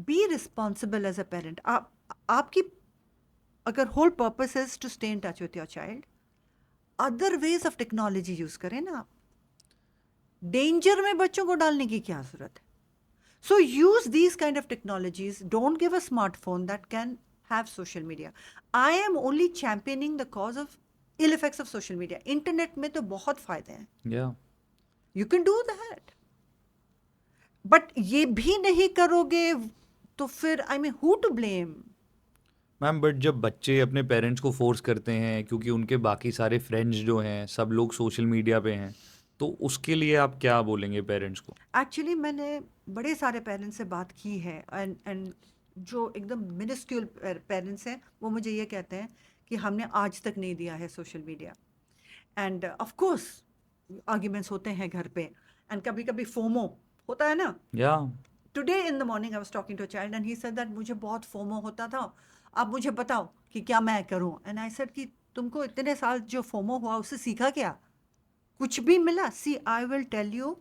be responsible as a parent. आपकी अगर whole purpose is to stay in touch with your child, other ways of technology use करें ना आप. Danger में बच्चों को डालने की क्या जरूरत है? So use these kind of technologies. Don't give a smartphone that can have social media. I am only championing the cause of ill effects of social media. Internet में तो बहुत फायदे हैं. Yeah. You can do that. But ये भी नहीं करोगे तो फिर I mean who to blame? Ma'am but जब बच्चे अपने पेरेंट्स को फोर्स करते हैं क्योंकि उनके बाकी सारे फ्रेंड्स जो हैं सब लोग सोशल मीडिया पे हैं, तो उसके लिए आप क्या बोलेंगे पेरेंट्स को? एक्चुअली मैंने बड़े सारे पेरेंट्स से बात की है एंड जो एकदम मिनिस्क्यूल पेरेंट्स हैं वो मुझे ये कहते हैं कि हमने आज तक नहीं दिया है social media. And of course arguments होते हैं घर पे एंड कभी कभी फोमो होता है ना. या today in the morning I was talking to a child and he said that मुझे बहुत फोमो होता था, आप मुझे बताओ कि क्या मैं करूं. एंड आई सेड कि तुमको इतने साल जो फोमो हुआ उससे सीखा क्या? कुछ भी मिला? See I will tell you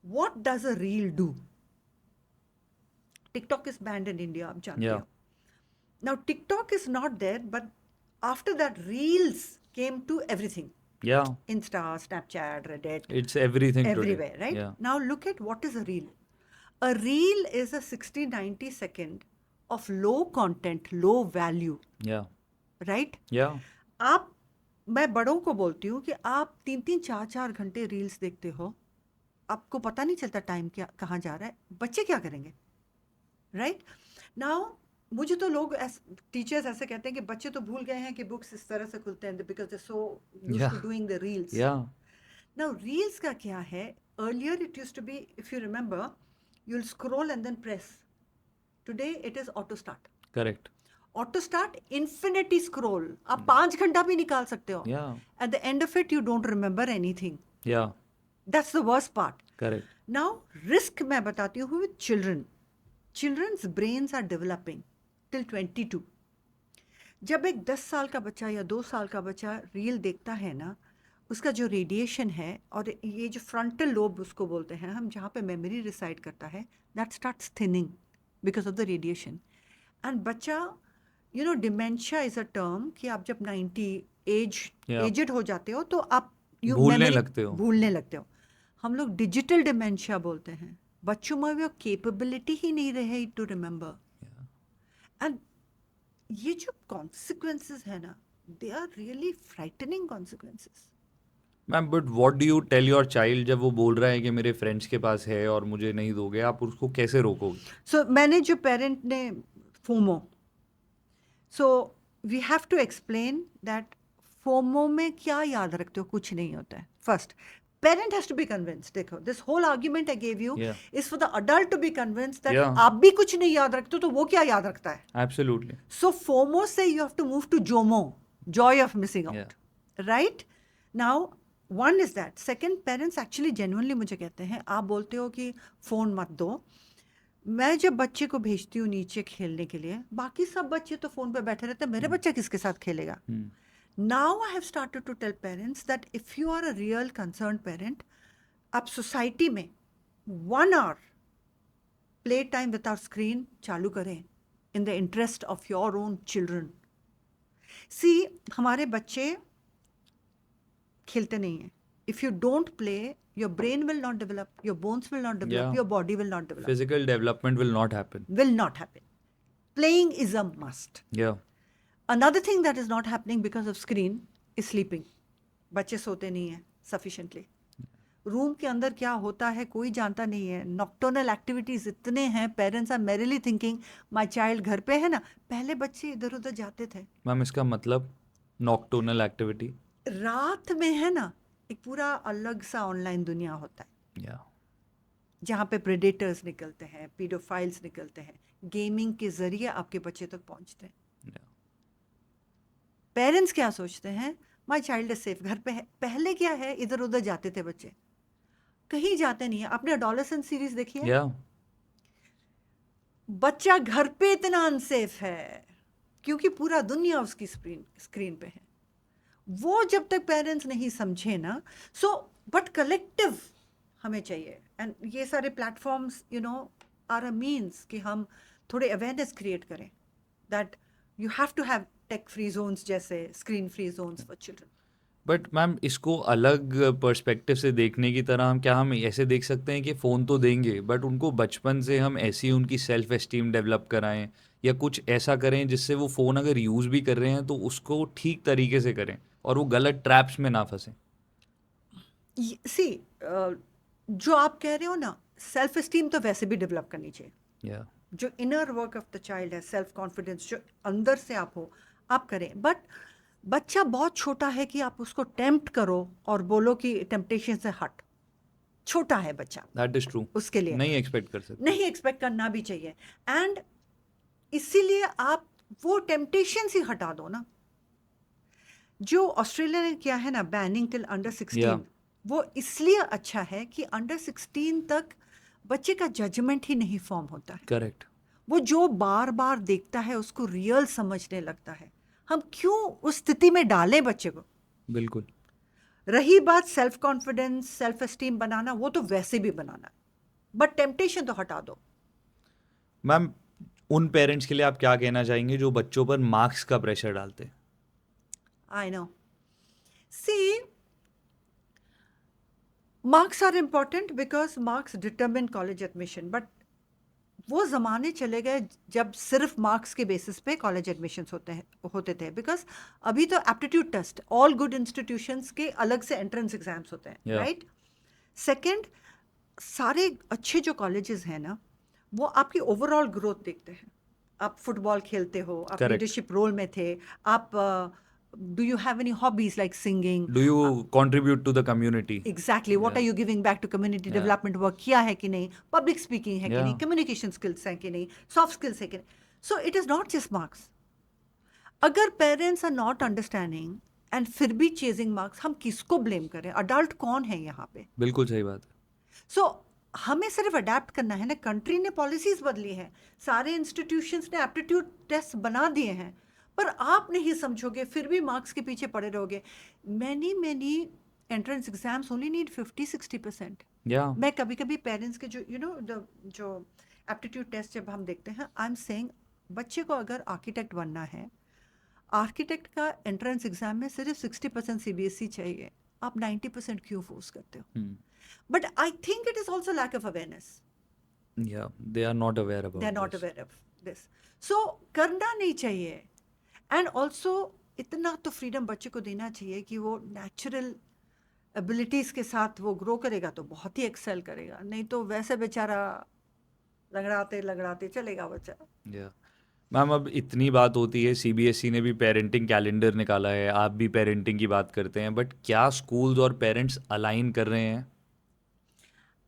what does a reel do. TikTok is banned in India, आप जानते Yeah. हो. Now TikTok is not there, but after that Reels came to everything. या Insta, Snapchat, Reddit, it's everything everywhere, right? या Now look at what is a reel. A reel is a 60-90 second of low content, low value, या right? या आप, मैं बड़ों को बोलती हूँ कि आप 3-3, 4-4 घंटे रील्स देखते हो, आपको पता नहीं चलता टाइम क्या कहाँ जा रहा है. बच्चे क्या करेंगे, राइट? नाउ मुझे तो लोग टीचर्स ऐसे कहते हैं कि बच्चे तो भूल गए हैं कि बुक्स इस तरह से खुलते हैं because they so used to Yeah. Doing the reels. या Now, reels का क्या है? Earlier it used to be, if you remember, you'll scroll and then press. Today it is auto start. Correct. Auto start, infinity scroll. आप 5 घंटा भी निकाल सकते हो. या At the end of it, you don't remember anything. या That's the worst part. Correct. Now, risk मैं बताती हूँ with children. Children's brains are developing till 22. जब एक 10 साल का बच्चा या 2 साल का बच्चा रील देखता है ना, उसका जो रेडिएशन है और ये जो फ्रंटल लोब उसको बोलते हैं हम, जहाँ पे मेमोरी रिसाइड करता है, that starts thinning because of the radiation. And बच्चा, you know, dementia is a term कि आप जब 90 Yeah. एजड हो जाते हो तो आप भूलने लगते हो. भूलने लगते हो. हम लोग डिजिटल डिमेंशिया बोलते हैं. बच्चों में वो कैपेबिलिटी ही नहीं रहे टू रिमेंबर. एंड ये जो कॉन्सिक्वेंसेस है ना, they are really frightening consequences. Ma'am but what do you tell your child जब वो बोल रहा है कि मेरे फ्रेंड्स के पास है और मुझे नहीं दोगे, आप उसको कैसे रोकोगे? सो मैंने जो पेरेंट ने FOMO, so we have to explain that FOMO में क्या याद रखते हो, कुछ नहीं होता है. First, parent has to be convinced. देखो, this whole argument I gave you Yeah. is for the adult to be convinced that Yeah. आप भी कुछ नहीं याद रखते हो तो वो क्या याद रखता है. Absolutely. So FOMO say you have to move to JOMO, joy of missing out. Yeah. Right? Now, one is that. Second, parents actually genuinely मुझे कहते हैं, आप बोलते हो कि फ़ोन मत दो. मैं जब बच्चे को भेजती हूँ नीचे खेलने के लिए, बाकी सब बच्चे तो फ़ोन पे बैठे रहते हैं, मेरे बच्चा किसके साथ खेलेगा? Now I have started to tell parents that if you are a real concerned parent, आप सोसाइटी में 1 hour play time without screen चालू करें in the interest of your own children. See, हमारे बच्चे खेलते नहीं हैं. If you don't play, your brain will not develop, your bones will not develop, Yeah. your body will not develop. Physical development will not happen. Will not happen. Playing is a must. या Another thing that is not happening because of screen is sleeping. बच्चे सोते नहीं हैं sufficiently. रूम के अंदर क्या होता है कोई जानता नहीं है. नॉक्टर्नल एक्टिविटीज इतने हैं, parents are merrily thinking my child घर पे है ना. पहले बच्चे इधर उधर जाते थे मैम इसका मतलब नॉक्टर्नल एक्टिविटी. रात में, है ना. एक पूरा अलग सा ऑनलाइन दुनिया होता है या जहाँ पे प्रेडेटर्स निकलते हैं, पीडोफाइल्स निकलते हैं, गेमिंग के जरिए आपके बच्चे तक पहुँचते हैं. पेरेंट्स क्या सोचते हैं, माई चाइल्ड इज सेफ, घर पे है. पहले क्या है, इधर उधर जाते थे बच्चे, कहीं जाते नहीं है. आपने एडोलेसेंट सीरीज देखी है? या बच्चा घर पे इतना अनसेफ है क्योंकि पूरा दुनिया उसकी स्क्रीन पे है. वो जब तक पेरेंट्स नहीं समझे ना, सो बट कलेक्टिव हमें चाहिए. एंड ये सारे प्लेटफॉर्म्स आर अ मीन्स कि हम थोड़े अवेयरनेस क्रिएट करें that you have to have tech free zones, जैसे screen free zones for children. But ma'am इसको अलग पर्सपेक्टिव से देखने की तरह हम ऐसे देख सकते हैं कि फ़ोन तो देंगे बट उनको बचपन से हम ऐसी उनकी सेल्फ एस्टीम डेवलप कराएं या कुछ ऐसा करें जिससे वो फ़ोन अगर यूज़ भी कर रहे हैं तो उसको ठीक तरीके से करें और वो गलत ट्रैप्स में ना फंसें. सी जो आप कह रहे हो ना, सेल्फ एस्टीम तो वैसे भी डेवलप करनी चाहिए. या जो inner work of the child है, सेल्फ कॉन्फिडेंस जो अंदर से आप हो, आप करें. बट बच्चा बहुत छोटा है कि आप उसको टेम्प्ट करो और बोलो कि टेम्पटेशन से हट. छोटा है बच्चा, दैट इज़ ट्रू. उसके लिए नहीं एक्सपेक्ट कर सकते. नहीं एक्सपेक्ट करना भी चाहिए. एंड इसीलिए आप वो टेम्पटेशन ही हटा दो ना. जो ऑस्ट्रेलिया ने किया है ना, बैनिंग टिल अंडर 16, Yeah. वो इसलिए अच्छा है कि अंडर 16 तक बच्चे का जजमेंट ही नहीं फॉर्म होता है. करेक्ट. वो जो बार बार देखता है उसको रियल समझने लगता है. हम क्यों उस स्थिति में डालें बच्चे को. बिल्कुल. रही बात सेल्फ कॉन्फिडेंस, सेल्फ एस्टीम बनाना, वो तो वैसे भी बनाना है, बट टेम्पटेशन तो हटा दो. मैम उन पेरेंट्स के लिए आप क्या कहना चाहेंगे जो बच्चों पर मार्क्स का प्रेशर डालते हैं? I know. See, marks are important because marks determine college admission. But वो ज़माने चले गए जब सिर्फ मार्क्स के बेसिस पे कॉलेज एडमिशन्स होते थे. बिकॉज अभी तो aptitude test, all good institutions के अलग से एंट्रेंस एग्जाम्स होते हैं, Yeah. राइट. सेकंड, सारे अच्छे जो कॉलेजेस हैं ना, वो आपकी ओवरऑल ग्रोथ देखते हैं. आप फुटबॉल खेलते हो, आप Correct. लीडरशिप रोल में थे, आप do you have any hobbies like singing. Do you contribute to the community? Exactly, what are Yeah. You giving back to community Yeah. Development work किया है कि नहीं, पब्लिक स्पीकिंग है कि Yeah. नहीं, कम्युनिकेशन स्किल्स हैं कि नहीं, सॉफ्ट स्किल्स है कि नहीं. So it is not just marks. अगर parents are not understanding and फिर भी चेजिंग मार्क्स, हम किसको ब्लेम करें. अडल्ट कौन है यहाँ पे. बिल्कुल सही बात है. सो हमें सिर्फ अडेप्ट करना है ना. कंट्री ने पॉलिसीज बदली हैं, सारे इंस्टीट्यूशंस ने एप्टीट्यूड टेस्ट बना दिए हैं, पर आप नहीं समझोगे, फिर भी मार्क्स के पीछे पड़े रहोगे. Many entrance exams only need 50-60%. या मैं कभी कभी पेरेंट्स के जो जो एप्टीट्यूड टेस्ट जब हम देखते हैं, आई एम सेइंग बच्चे को अगर आर्किटेक्ट बनना है, आर्किटेक्ट का एंट्रेंस एग्जाम में सिर्फ 60% CBSE चाहिए. आप 90% क्यों फोर्स करते हो. But I think it is also lack of awareness. या they are not aware about They are not aware of this. So करना नहीं चाहिए. And also इतना तो फ्रीडम बच्चे को देना चाहिए कि वो नेचुरल एबिलिटीज के साथ वो ग्रो करेगा तो बहुत ही एक्सेल करेगा. नहीं तो वैसे बेचारा लगड़ाते लगड़ाते चलेगा बच्चा. या मैम अब इतनी बात होती है, सीबीएसई ने भी पेरेंटिंग कैलेंडर निकाला है, आप भी पेरेंटिंग की बात करते हैं, बट क्या स्कूल्स और पेरेंट्स अलाइन कर रहे हैं?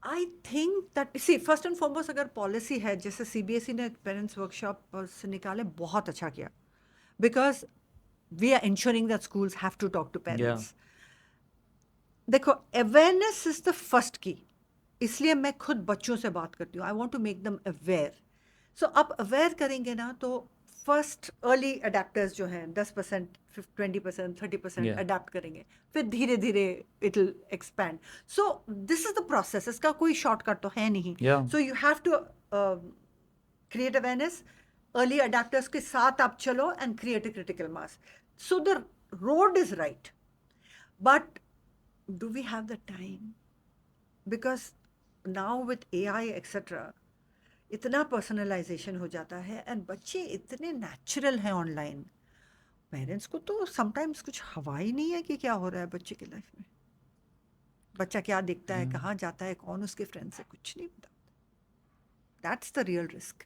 I think that, see, first and foremost अगर पॉलिसी है, जैसे CBSE ने पेरेंट्स वर्कशॉप से निकाले, बहुत अच्छा किया. Because we are insuring that schools have to talk to parents. देखो, awareness is the first key. इसलिए मैं खुद बच्चों से बात करती हूँ. I want to make them aware. So आप अवेयर करेंगे ना, तो फर्स्ट अर्ली अडेप्टर्स जो हैं 10%, 20%, 30% Yeah. अडेप्ट करेंगे, फिर धीरे धीरे it will expand. So this is the process. इसका कोई शॉर्टकट तो है नहीं. Yeah. So you have to create awareness. Early adopters के साथ आप चलो and create a critical mass. So the road is right, but do we have the time? Because now with AI etc, इतना पर्सनलाइजेशन हो जाता है एंड बच्चे इतने नेचुरल हैं ऑनलाइन. पेरेंट्स को तो समटाइम्स कुछ हवा ही नहीं है कि क्या हो रहा है बच्चे की लाइफ में. बच्चा क्या दिखता है, कहाँ जाता है, कौन उसके फ्रेंड्स है, कुछ नहीं पता. That's the real risk.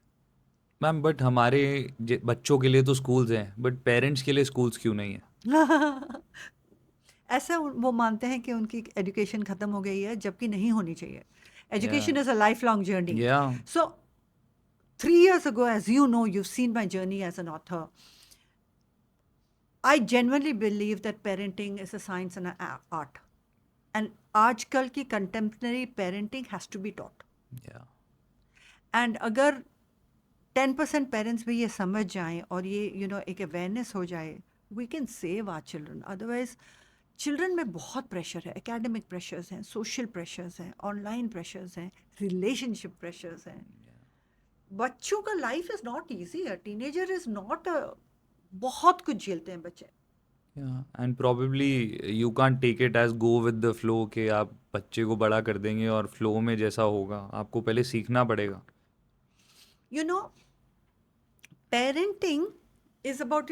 Ma'am but हमारे बच्चों के लिए तो स्कूल्स हैं, बट पेरेंट्स के लिए स्कूल्स क्यों नहीं है? ऐसा वो मानते हैं कि उनकी एजुकेशन खत्म हो गई है, जबकि नहीं होनी चाहिए. या education is a life long journey. या So 3 years ago, as you know, you've seen my journey as an author. I genuinely believe that parenting is a science and an art. And आजकल की contemporary parenting has to be taught. या And अगर 10% पेरेंट्स भी ये समझ जाएं और ये एक अवेयरनेस हो जाए, we can save our children. Otherwise children में बहुत प्रेशर है. एकेडमिक प्रेशर्स हैं, सोशल प्रेशर्स हैं, ऑनलाइन प्रेशर्स हैं, रिलेशनशिप प्रेशर्स हैं. बच्चों का लाइफ इज नॉट ईजी है. टीनेजर इज नॉट बहुत कुछ झेलते हैं बच्चे. And probably you can't take it as go with the flow कि आप बच्चे को बड़ा कर देंगे और फ्लो में जैसा होगा. आपको पहले सीखना पड़ेगा. पेरेंटिंग इज अबाउट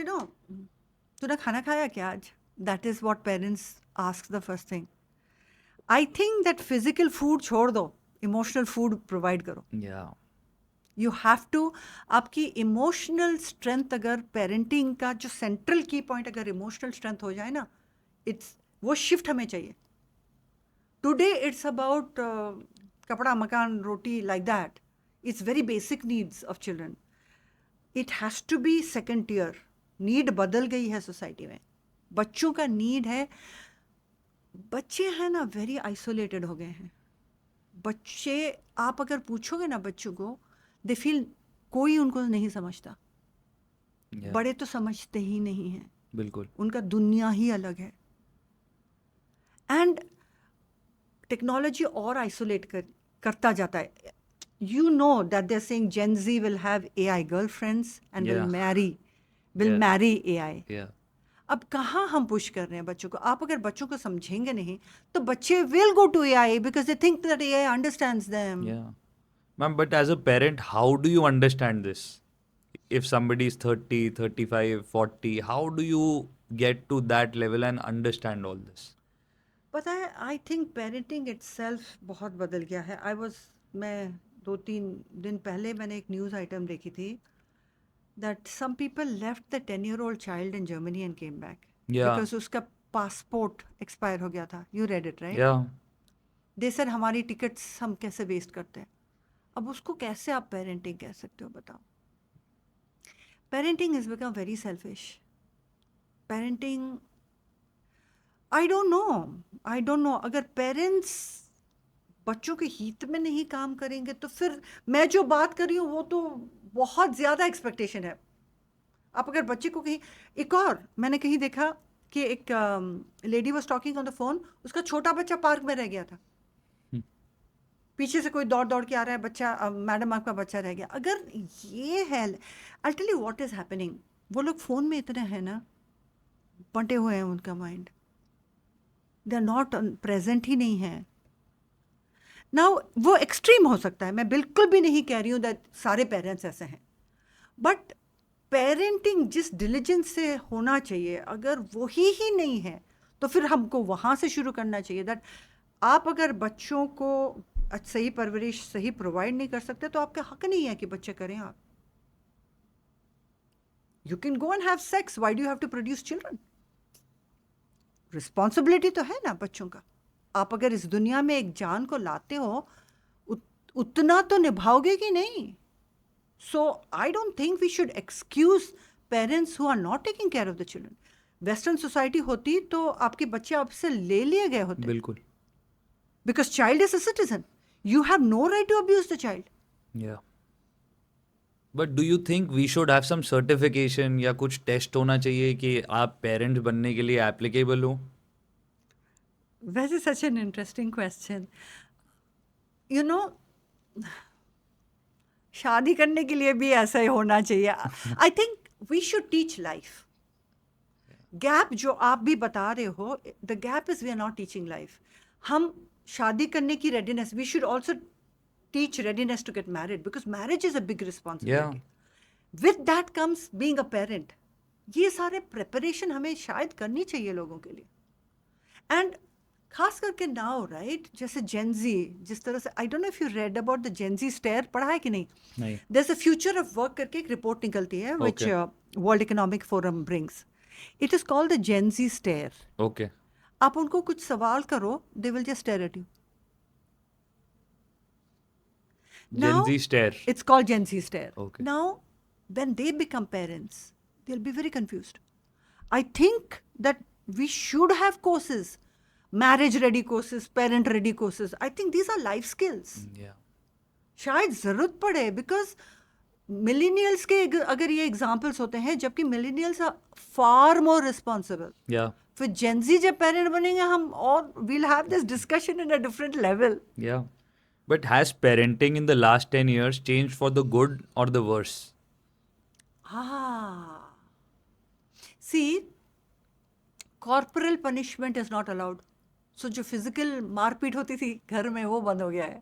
तूने खाना खाया क्या आज? That is what parents ask the first thing. I think that physical food छोड़ दो, इमोशनल फूड प्रोवाइड करो. या यू हैव टू. आपकी इमोशनल स्ट्रेंथ, अगर पेरेंटिंग का जो सेंट्रल की पॉइंट अगर इमोशनल स्ट्रेंथ हो जाए ना, वो शिफ्ट हमें चाहिए. Today it's about kapda, makaan, roti, like that. It's very basic needs of children. It has to be second tier. Need बदल गई है सोसाइटी में. बच्चों का नीड है. बच्चे हैं ना, वेरी आइसोलेटेड हो गए हैं बच्चे. आप अगर पूछोगे ना बच्चों को, दे फील कोई उनको नहीं समझता. बड़े तो समझते ही नहीं हैं. बिल्कुल. उनका दुनिया ही अलग है. एंड टेक्नोलॉजी और आइसोलेट करता जाता है. You know that they're saying Gen Z will have AI girlfriends and will marry AI. Yeah. अब कहाँ हम पुश कर रहे हैं बच्चों को? आप अगर बच्चों को समझेंगे नहीं तो बच्चे will go to AI because they think that AI understands them. Yeah. Ma'am, but as a parent, how do you understand this? If somebody is 30, 35, 40, how do you get to that level and understand all this? पता है, आई थिंक पेरेंटिंग इटसेल्फ बहुत बदल गया है. मैं 2-3 दिन पहले मैंने एक न्यूज़ आइटम देखी थी that some people left the 10-year-old child in Germany and came back. Yeah. Because उसका पासपोर्ट एक्सपायर हो गया था. You read it, right? Yeah. They said हमारी टिकट्स हम कैसे वेस्ट करते हैं. अब उसको कैसे आप पेरेंटिंग कह सकते हो, बताओ? Parenting is become very selfish. Parenting, I don't no. अगर पेरेंट्स बच्चों के हित में नहीं काम करेंगे तो फिर मैं जो बात कर रही हूँ वो तो बहुत ज़्यादा एक्सपेक्टेशन है. आप अगर बच्चे को कहीं, एक और मैंने कहीं देखा कि एक lady was talking on the phone, उसका छोटा बच्चा पार्क में रह गया था. पीछे से कोई दौड़ के आ रहा है, बच्चा, मैडम आपका बच्चा रह गया. अगर ये है, I tell you what is happening. वो लोग फ़ोन में इतने हैं ना, बंटे हुए हैं उनका mind. They are not present ही नहीं है. नाउ वो एक्सट्रीम हो सकता है, मैं बिल्कुल भी नहीं कह रही हूँ दैट सारे पेरेंट्स ऐसे हैं. बट पेरेंटिंग जिस डिलीजेंस से होना चाहिए, अगर वही ही नहीं है तो फिर हमको वहाँ से शुरू करना चाहिए. दैट आप अगर बच्चों को सही परवरिश सही प्रोवाइड नहीं कर सकते तो आपका हक नहीं है कि बच्चे करें. आप you can go and have sex, why do you have to produce children? Responsibility तो है ना बच्चों का. आप अगर इस दुनिया में एक जान को लाते हो, उतना तो निभाओगे कि नहीं. So I don't think we should excuse parents who are not taking care of the children. Western society होती तो आपके बच्चे आपसे ले लिए गए होते. बिल्कुल. Because child is a citizen. You have no right to abuse the child. Yeah. But do you think we should have some certification या कुछ टेस्ट होना चाहिए कि आप पेरेंट्स बनने के लिए एप्लीकेबल हो? वैसे such an interesting question. You know, शादी करने के लिए भी ऐसा ही होना चाहिए. I think we should teach life. Gap जो आप भी बता रहे हो, the gap is we are not teaching life. हम शादी करने की readiness, we should also teach readiness to get married, because marriage is a big responsibility. With that comes being a parent. ये सारे प्रिपरेशन हमें शायद करनी चाहिए लोगों के लिए. एंड खास करके नाउ राइट, जैसे जेनजी जिस तरह से, I don't know if you read about the Gen Z stare, पढ़ा है कि नहीं? नहीं। There is a future of work करके एक रिपोर्ट निकलती है which Okay. World Economic Forum brings. It is called the Gen Z stare. Okay. आप उनको कुछ सवाल करो, they will just stare at you. Gen Z stare. It's called Gen Z stare. Okay. Now, when they become parents, they'll be very confused. I think that we should have courses, marriage ready courses, parent ready courses. I think these are life skills. Yeah. शायद जरूरत पड़े, बिकॉज मिलीनियल्स के अगर ये एग्जाम्पल्स होते हैं, जबकि millennials are far more responsible. Yeah. फिर जेनजी जब पेरेंट बनेंगे हम, और we'll have this discussion in a different level. Yeah. But has parenting in the last 10 years changed for the good or the worse? See, corporal punishment is not allowed. So जो physical मारपीट होती थी घर में, वो बंद हो गया है.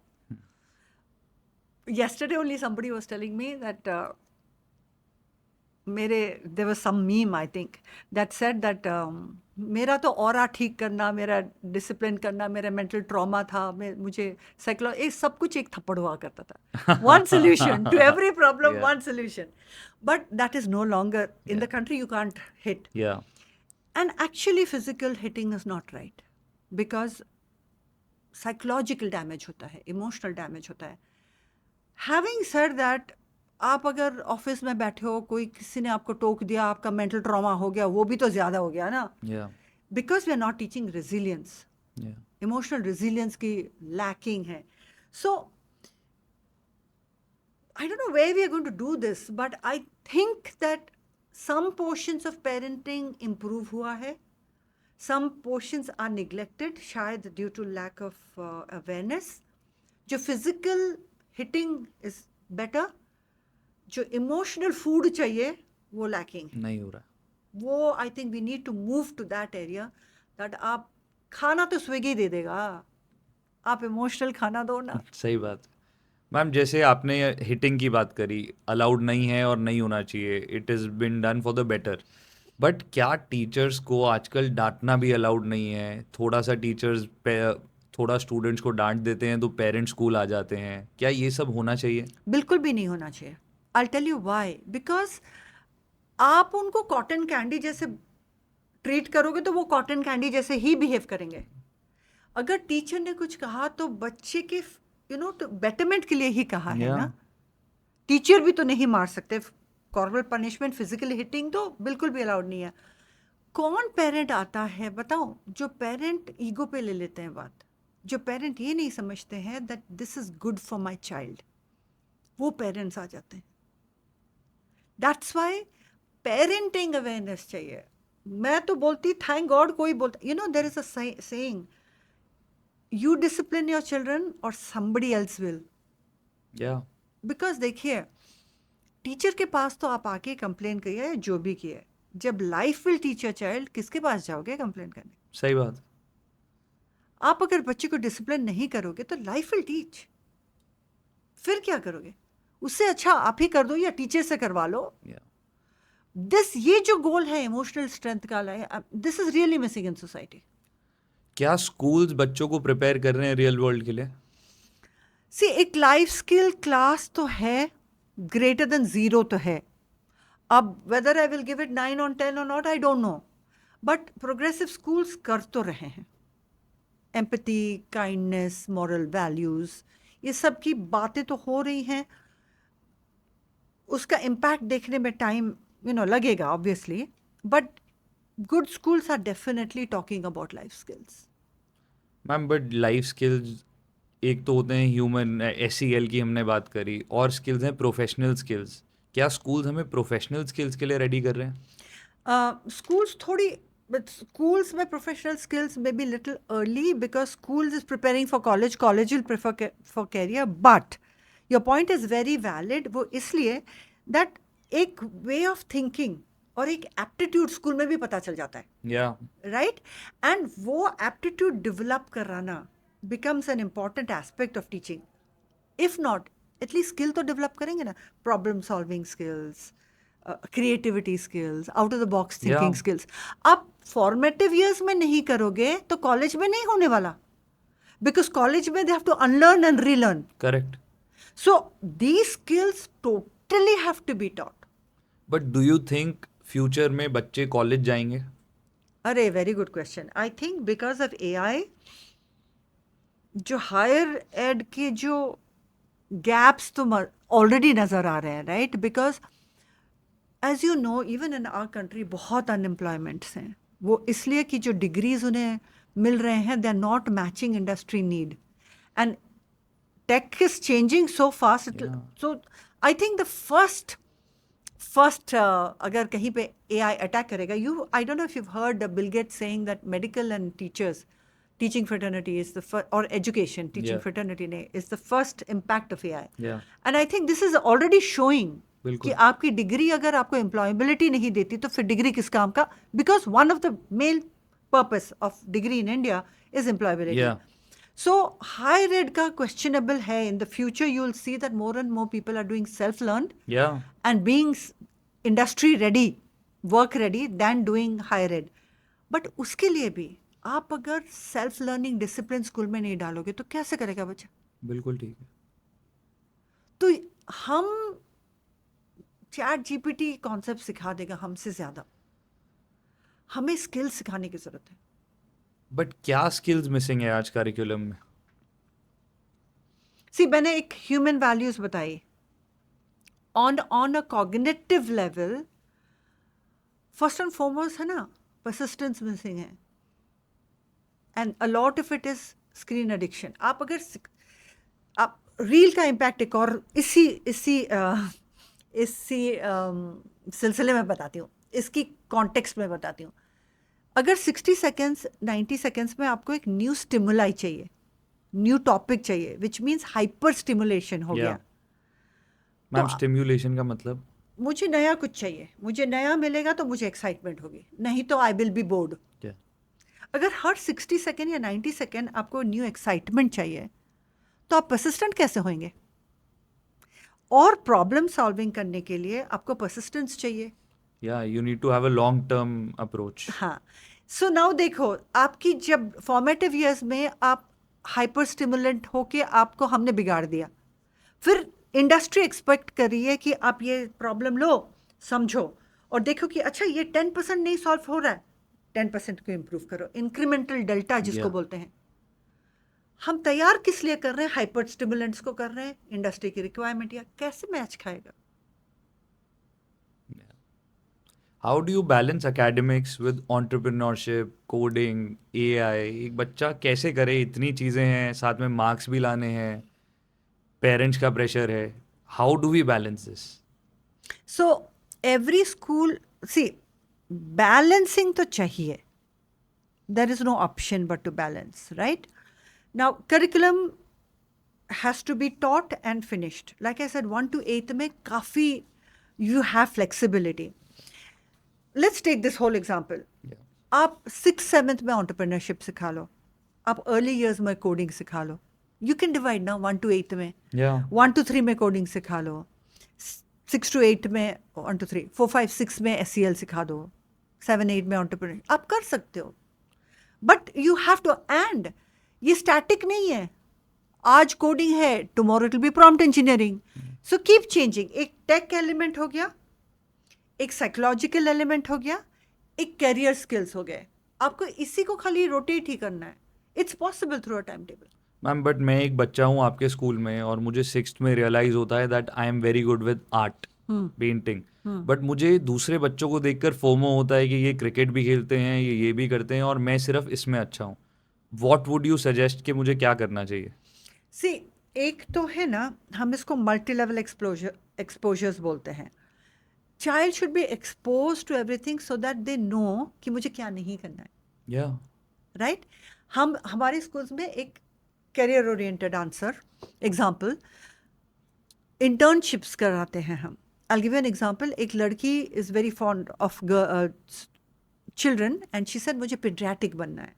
Yesterday only somebody was telling me that there was some meme I think that said that मेरा तो ऑरा ठीक करना, मेरा डिसिप्लिन करना, मेरा मेंटल ट्रॉमा था, मुझे साइकोलॉजी, सब कुछ एक थप्पड़ हुआ करता था. One solution to every problem, one solution. But that is no longer in the country. You can't hit. Yeah. And actually physical hitting is not right, because psychological damage होता है, इमोशनल डैमेज होता है. हैविंग सेड दैट, आप अगर ऑफिस में बैठे हो, कोई किसी ने आपको टोक दिया, आपका मेंटल ट्रॉमा हो गया, वो भी तो ज़्यादा हो गया ना. Yeah. Because we are not teaching resilience. Yeah. Emotional resilience की लैकिंग है. So I don't know where we are going to do this, but I think that some portions of parenting improve हुआ है, सम पोर्शंस आर निग्लेक्टेड, शायद due to lack of awareness. जो फिजिकल हिटिंग इज बेटर, जो इमोशनल फूड चाहिए वो लैकिंग है. नहीं हो रहा. वो I think we need to move to that area, that आप खाना तो स्विगी दे देगा, आप इमोशनल खाना दो ना. सही बात. मैम, जैसे आपने हिटिंग की बात करी, अलाउड नहीं है और नहीं होना चाहिए, it is been done for the better. But क्या टीचर्स को आजकल डांटना भी अलाउड नहीं है? थोड़ा सा टीचर्स थोड़ा स्टूडेंट्स को डांट देते हैं तो पेरेंट्स स्कूल आ जाते हैं. क्या ये सब होना चाहिए? बिल्कुल भी नहीं होना चाहिए. I'll tell you why. Because आप उनको कॉटन कैंडी जैसे ट्रीट करोगे तो वो कॉटन कैंडी जैसे ही बिहेव करेंगे. अगर टीचर ने कुछ कहा तो बच्चे के तो बेटरमेंट के लिए ही कहा है ना. टीचर भी तो नहीं मार सकते. कॉर्पोरल पनिशमेंट, फिजिकल हिटिंग तो बिल्कुल भी अलाउड नहीं है. कौन पेरेंट आता है बताओ, जो पेरेंट ईगो पे ले लेते हैं बात, जो पेरेंट ये नहीं समझते हैं that this is good for my child, वो पेरेंट्स आ जाते हैं. दैट्स वाई पेरेंटिंग अवेयरनेस चाहिए. मैं तो बोलती थैंक गॉड कोई बोलता, there is a saying, you discipline your children और समबडी एल्स विल. बिकॉज देखिए, टीचर के पास तो आप आके कंप्लेन करिए, जो भी किए, जब life will teach your child, किसके पास जाओगे कंप्लेन करने? सही बात. आप अगर बच्चे को डिसिप्लिन नहीं करोगे तो लाइफ विल टीच. फिर क्या करोगे? उससे अच्छा आप ही कर दो या टीचर से करवा लो. ये जो गोल है इमोशनल स्ट्रेंथ का, this is really missing in society. क्या स्कूल्स बच्चों को प्रिपेयर कर रहे हैं रियल वर्ल्ड के लिए? सी, एक लाइफ स्किल क्लास तो है, ग्रेटर देन 0 तो है. अब whether I will give it 9 on 10 or not, I don't no, but progressive schools कर तो रहे हैं. एम्पैथी, काइंडनेस, मॉरल वैल्यूज, ये सब की बातें तो हो रही हैं. उसका इम्पैक्ट देखने में टाइम लगेगा obviously, but good schools are definitely talking about life skills. Ma'am, but life skills एक तो होते हैं ह्यूमन, SEL की हमने बात करी, और स्किल्स हैं प्रोफेशनल स्किल्स. क्या स्कूल्स हमें प्रोफेशनल स्किल्स के लिए रेडी कर रहे हैं? स्कूल्स थोड़ी, but schools में professional skills may be little early because schools is preparing for college will prefer for career. But your point is very valid. वो इसलिए that एक way of thinking और एक aptitude school में भी पता चल जाता है. Yeah. Right? And वो aptitude develop कराना becomes an important aspect of teaching. If not, at least skill तो develop करेंगे ना. Problem solving skills, creativity skills, out of the box thinking Yeah. Skills आप फॉर्मेटिव ईयर्स में नहीं करोगे तो कॉलेज में नहीं होने वाला, बिकॉज कॉलेज में they have to unlearn and relearn. Correct. So these skills totally have to be taught. But do you think future में बच्चे कॉलेज जाएंगे? अरे very good question. I think because of AI जो हायर एड के जो गैप्स तो ऑलरेडी नज़र आ रहे हैं, right? Because as you know even in our country बहुत अनएम्प्लॉयमेंट्स हैं. वो इसलिए कि जो डिग्रीज उन्हें मिल रहे हैं they are not matching industry need, and tech is changing so fast. Yeah. So I think the first अगर कहीं पे AI attack करेगा, I don't know if you've heard Bill Gates saying that medical and teaching fraternity is the first, or education teaching Yeah. fraternity is the first impact of AI. Yeah. And I think this is already showing बिल्कुल. कि आपकी डिग्री अगर आपको एम्प्लॉयबिलिटी नहीं देती तो फिर डिग्री किस काम का? Because one of the main purpose of degree in India is employability. Yeah. So higher ed का questionable है. In the future you will see that more and more people are doing self-learned Yeah. and being industry ready, work ready than doing higher ed. But उसके लिए भी आप अगर self learning discipline स्कूल में नहीं डालोगे तो कैसे करेगा बच्चा? बिल्कुल ठीक है. तो हम ChatGPT कॉन्सेप्ट सिखा देगा हमसे ज़्यादा. हमें स्किल सिखाने की ज़रूरत है. बट क्या स्किल्स मिसिंग है आज करिकुलम में? सी मैंने एक ह्यूमन वैल्यूज बताई. On a cognitive level first and foremost है ना, परसिस्टेंस मिसिंग है, and a lot of it is screen addiction. आप अगर आप रील का इम्पैक्ट एक और इसी सिलसिले में बताती हूँ, इसकी कॉन्टेक्स्ट में बताती हूँ. अगर 60 सेकेंड्स 90 सेकेंड्स में आपको एक न्यू स्टिमुलाई चाहिए, न्यू टॉपिक चाहिए, विच मीन्स हाइपर स्टिमुलेशन हो गया. मैम तो स्टिम्युलेशन का मतलब? मुझे नया कुछ चाहिए, मुझे नया मिलेगा तो मुझे एक्साइटमेंट होगी, नहीं तो आई विल बी बोर्ड. अगर हर 60 सेकेंड या 90 सेकेंड आपको न्यू एक्साइटमेंट चाहिए तो आप परसिस्टेंट कैसे होंगे? और प्रॉब्लम सॉल्विंग करने के लिए आपको परसिस्टेंस चाहिए. Yeah, you need to have a long term approach. हाँ. सो नाउ देखो, आपकी जब फॉर्मेटिव ईयर्स में आप हाइपर स्टिमुलेंट होके आपको हमने बिगाड़ दिया, फिर इंडस्ट्री एक्सपेक्ट कर रही है कि आप ये प्रॉब्लम लो, समझो और देखो कि अच्छा ये 10% नहीं सॉल्व हो रहा है, 10% को इम्प्रूव करो. इंक्रीमेंटल डेल्टा जिसको Yeah. बोलते हैं. हम तैयार किस लिए कर रहे हैं? हाइपर स्टिमुलेंट्स को कर रहे हैं. इंडस्ट्री की रिक्वायरमेंट या कैसे मैच खाएगा? How do you balance academics with entrepreneurship, coding, AI? एक बच्चा कैसे करे? इतनी चीज़ें हैं, साथ में मार्क्स भी लाने हैं, पेरेंट्स का प्रेशर है. How do we balance this? So every school see balancing तो चाहिए. There is no option but to balance, right? Now curriculum has to be taught and finished. Like I said 1 to 8 में काफ़ी you have flexibility. Let's take this whole example. Yeah. आप 6th-7th में एंटरप्रेन्योरशिप सिखा लो, आप अर्ली ईयर्स में कोडिंग सिखा लो. यू कैन डिवाइड ना 1 to 8 में, Yeah. 1 to 3 में कोडिंग सिखा लो, 6 to 8 में 1 to 3, 4, 5, 6 में SEL सिखा दो, 7, 8 में एंटरप्रेन्योर. आप कर सकते हो, but you have to. And ये स्टैटिक नहीं है. आज कोडिंग है, tomorrow it will be prompt engineering. So keep changing. एक टेक एलिमेंट हो गया, एक साइकोलॉजिकल एलिमेंट हो गया, एक कैरियर स्किल्स हो गए. आपको इसी को खाली रोटेट ही करना है. It's possible through a time table. Ma'am but मैं एक बच्चा हूँ आपके स्कूल में और मुझे 6th में रियलाइज होता है that I am very good with art, painting. But मुझे दूसरे बच्चों को देखकर फोमो होता है कि ये क्रिकेट भी खेलते हैं, ये भी करते हैं और मैं सिर्फ इसमें अच्छा हूँ. व्हाट वुड यू सजेस्ट कि मुझे क्या करना चाहिए? सी एक तो है ना, हम इसको मल्टी लेवल एक्सपोजर्स बोलते हैं. Child should be expose to everything so that they know कि मुझे क्या नहीं करना है. या राइट? हम हमारे स्कूल्स में एक career oriented answer example internships कराते हैं हम. I give an example. एक लड़की is very fond of children and she said मुझे पीडियाट्रिक बनना है.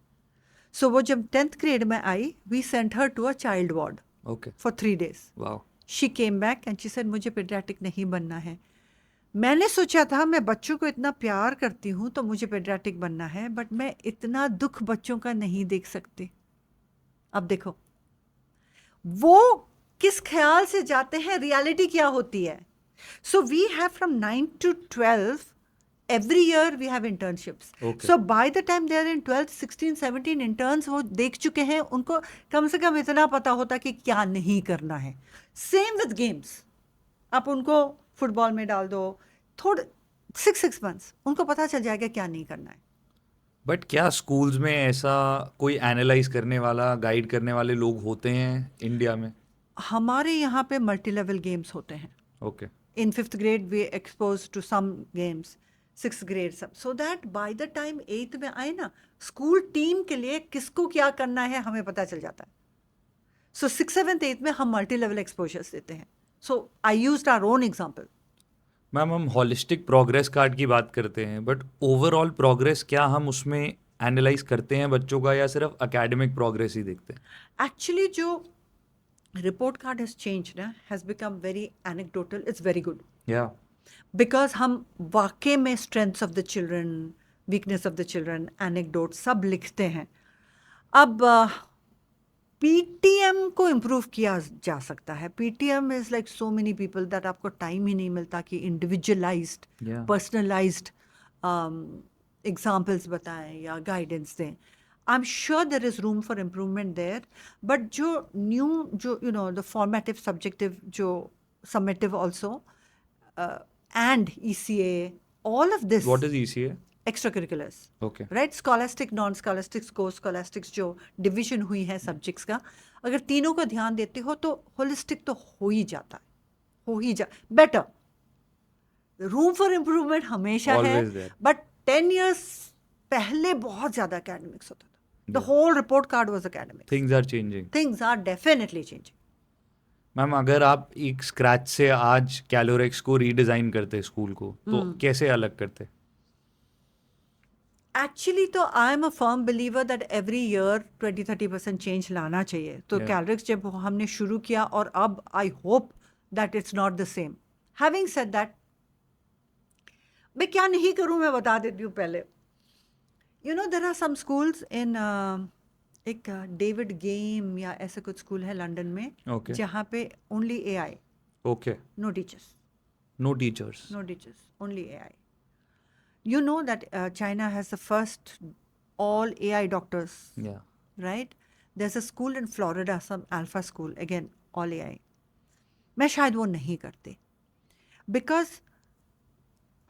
सो वो जब 10th grade में आई, we sent her to a child ward okay. For 3 days. Wow. She came back and she said मुझे पीडियाट्रिक नहीं बनना है, मैंने सोचा था मैं बच्चों को इतना प्यार करती हूँ तो मुझे पेडियाट्रिक बनना है, बट मैं इतना दुख बच्चों का नहीं देख सकती। अब देखो वो किस ख्याल से जाते हैं, रियलिटी क्या होती है। So we have from 9 to 12 every year we have internships. Okay. So by the time they are in 12th 16 17 interns वो देख चुके हैं, उनको कम से कम इतना पता होता कि क्या नहीं करना है। सेम विद गेम्स, आप उनको फुटबॉल में डाल दो, थोड़े 6 months उनको पता चल जाएगा क्या नहीं करना है। बट क्या स्कूल्स में ऐसा कोई एनालाइज करने वाला, गाइड करने वाले लोग होते हैं इंडिया में? हमारे यहाँ पे मल्टी लेवल गेम्स होते हैं। Okay. In 5th grade we exposed to some games, 6th grade सब, so that by the time 8th में आए ना, स्कूल टीम के लिए किसको क्या करना है हमें पता चल जाता है। So 6th 7th 8th में हम मल्टी लेवल एक्सपोजर्स देते हैं। So I used our own example. Ma'am हम हॉलिस्टिक प्रोग्रेस कार्ड की बात करते हैं, बट ओवरऑल प्रोग्रेस क्या हम उसमें एनालाइज करते हैं बच्चों का, या सिर्फ एकेडमिक प्रोग्रेस ही देखते हैं? Actually जो report card has changed ना, has become very anecdotal. It's very good. या बिकॉज हम वाकई में strengths of the children, weakness of the children, anecdote सब लिखते हैं। अब पीटीएम को इम्प्रूव किया जा सकता है। PTM is like so many people that आपको टाइम ही नहीं मिलता कि इंडिविजुअलाइज्ड, पर्सनलाइज्ड एग्जाम्पल्स बताएं या गाइडेंस दें। I am sure there is room for improvement there, but जो न्यू जो द फॉर्मेटिव सब्जेक्टिव जो summative also and ECA, all of this. What is ECA? Extracurriculars. Okay. Right? Scholastic, non-scholastics, co-scholastics जो डिविजन हुई है सब्जेक्ट्स का, अगर तीनों को ध्यान देते हो तो होलिस्टिक तो हो ही जाता है, हो ही जा बेटर। रूम फॉर इम्प्रूवमेंट हमेशा है, Always there. बट 10 years पहले बहुत ज़्यादा academics होता था। The whole report card was academics. Things are changing. Things are definitely changing. Ma'am अगर आप एक स्क्रैच से आज कैलोरेक्स को रीडिजाइन करते स्कूल को, तो कैसे अलग करते? एक्चुअली तो I am a firm believer that every year 20-30% change लाना चाहिए। तो Yeah. कैलोरिक्स जब हमने शुरू किया, और अब I hope that it's not the same. Having said that, मैं क्या नहीं करूं मैं बता देती हूँ पहले। You know there are some schools in एक डेविड गेम या ऐसा कुछ स्कूल है लंदन में, Okay. जहाँ पे only AI, okay. No teachers, no teachers. no teachers, only AI. You know that China has the first all AI doctors, या right? There's a school in Florida, some alpha school, again, all AI. मैं शायद वो नहीं करती, because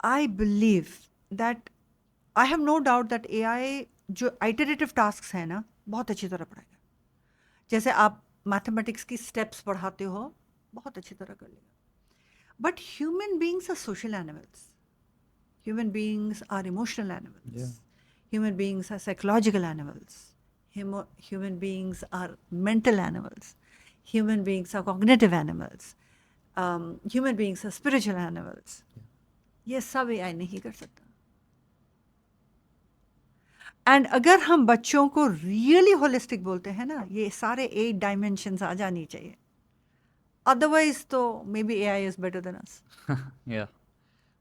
I believe that I have no doubt that AI जो iterative tasks है ना, बहुत अच्छी तरह पढ़ाएगा। जैसे आप मैथमेटिक्स की स्टेप्स पढ़ाते हो, बहुत अच्छी तरह कर लेगा। But human beings are social animals, human beings are emotional animals. Yeah. Human beings are psychological animals. Human beings are mental animals. Human beings are cognitive animals. Human beings are spiritual animals. ये सब AI नहीं कर सकता। एंड अगर हम बच्चों को रियली होलिस्टिक बोलते हैं ना, ये सारे 8 dimensions आ जानी चाहिए। अदरवाइज तो maybe AI is better than us. या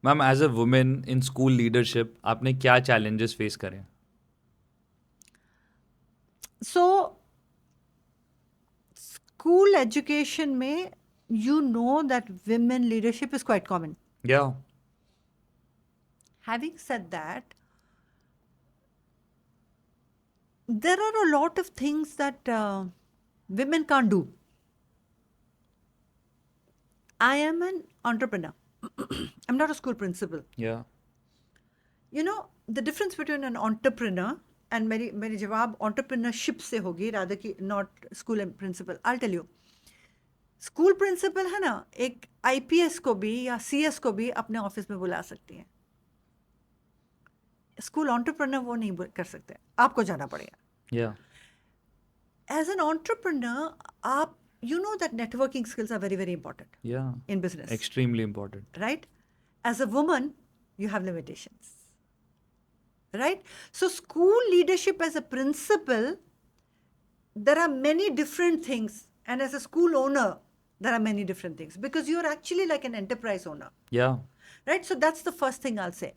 ma'am as a women in school leadership आपने क्या चैलेंजेस फेस करे? सो स्कूल एजुकेशन में you know that women leadership is quite common. या Having said that, there are a lot of things that women can't do. I am an entrepreneur. I'm not a school principal. या You know, the difference between an entrepreneur and मेरी जवाब entrepreneurship से होगी, rather कि not school and principal. I'll tell you. School principal है ना, एक IPS को भी या CS को भी अपने ऑफिस में बुला सकती हैं। स्कूल एंटरप्रेन्योर वो नहीं कर सकते, आपको जाना पड़ेगा। या एज एन एंटरप्रेन्योर आप you know that networking skills are very, very important या in business. Extremely important. Right? As a woman, you have limitations. Right? So school leadership as a principal, there are many different things. And as a school owner, there are many different things. Because you're actually like an enterprise owner. या right? So that's the first thing I'll say.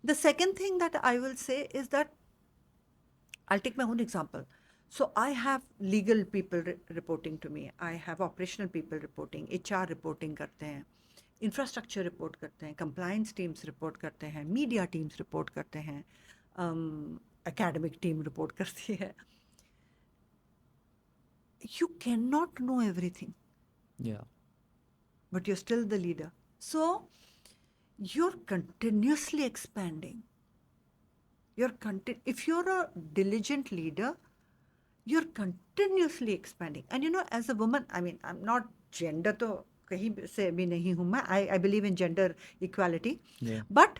The second thing that I will say is that I'll take my own example. So I have legal people reporting to me. I have operational people reporting, HR reporting करते हैं, infrastructure report करते हैं, compliance teams report करते हैं, media teams report करते हैं, academic team report करती है. You cannot know everything, Yeah. but you're still the leader. So you're continuously expanding. If you're a diligent leader, you're continuously expanding. And you know, as a woman, I mean, I'm not gender to kahin se bhi nahi hu main. I believe in gender equality. Yeah. But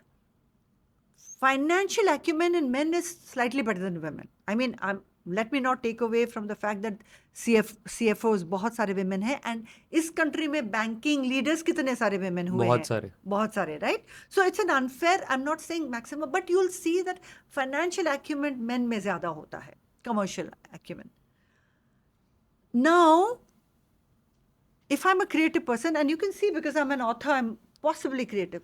financial acumen in men is slightly better than women. I mean, let me not take away from the fact that CFOs बहुत सारे women हैं, and इस country में banking leaders कितने सारे women हुए हैं? बहुत सारे, right? So it's an unfair, I'm not saying maximum, but you'll see that financial acumen men में ज़्यादा होता है, commercial acumen. Now, if I'm a creative person, and you can see because I'm an author, I'm possibly creative,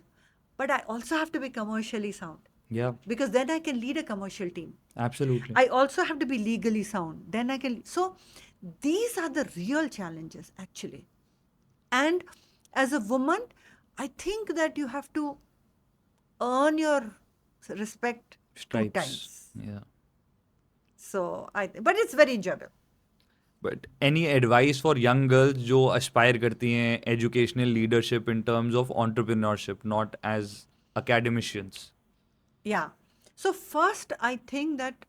but I also have to be commercially sound. Yeah. Because then I can lead a commercial team. Absolutely. I also have to be legally sound. Then I can. So these are the real challenges, actually. And as a woman, I think that you have to earn your respect Stripes. 2 times. Yeah. So but it's very enjoyable. But any advice for young girls जो aspire करती हैं educational leadership in terms of entrepreneurship, not as academicians? Yeah. So first, I think that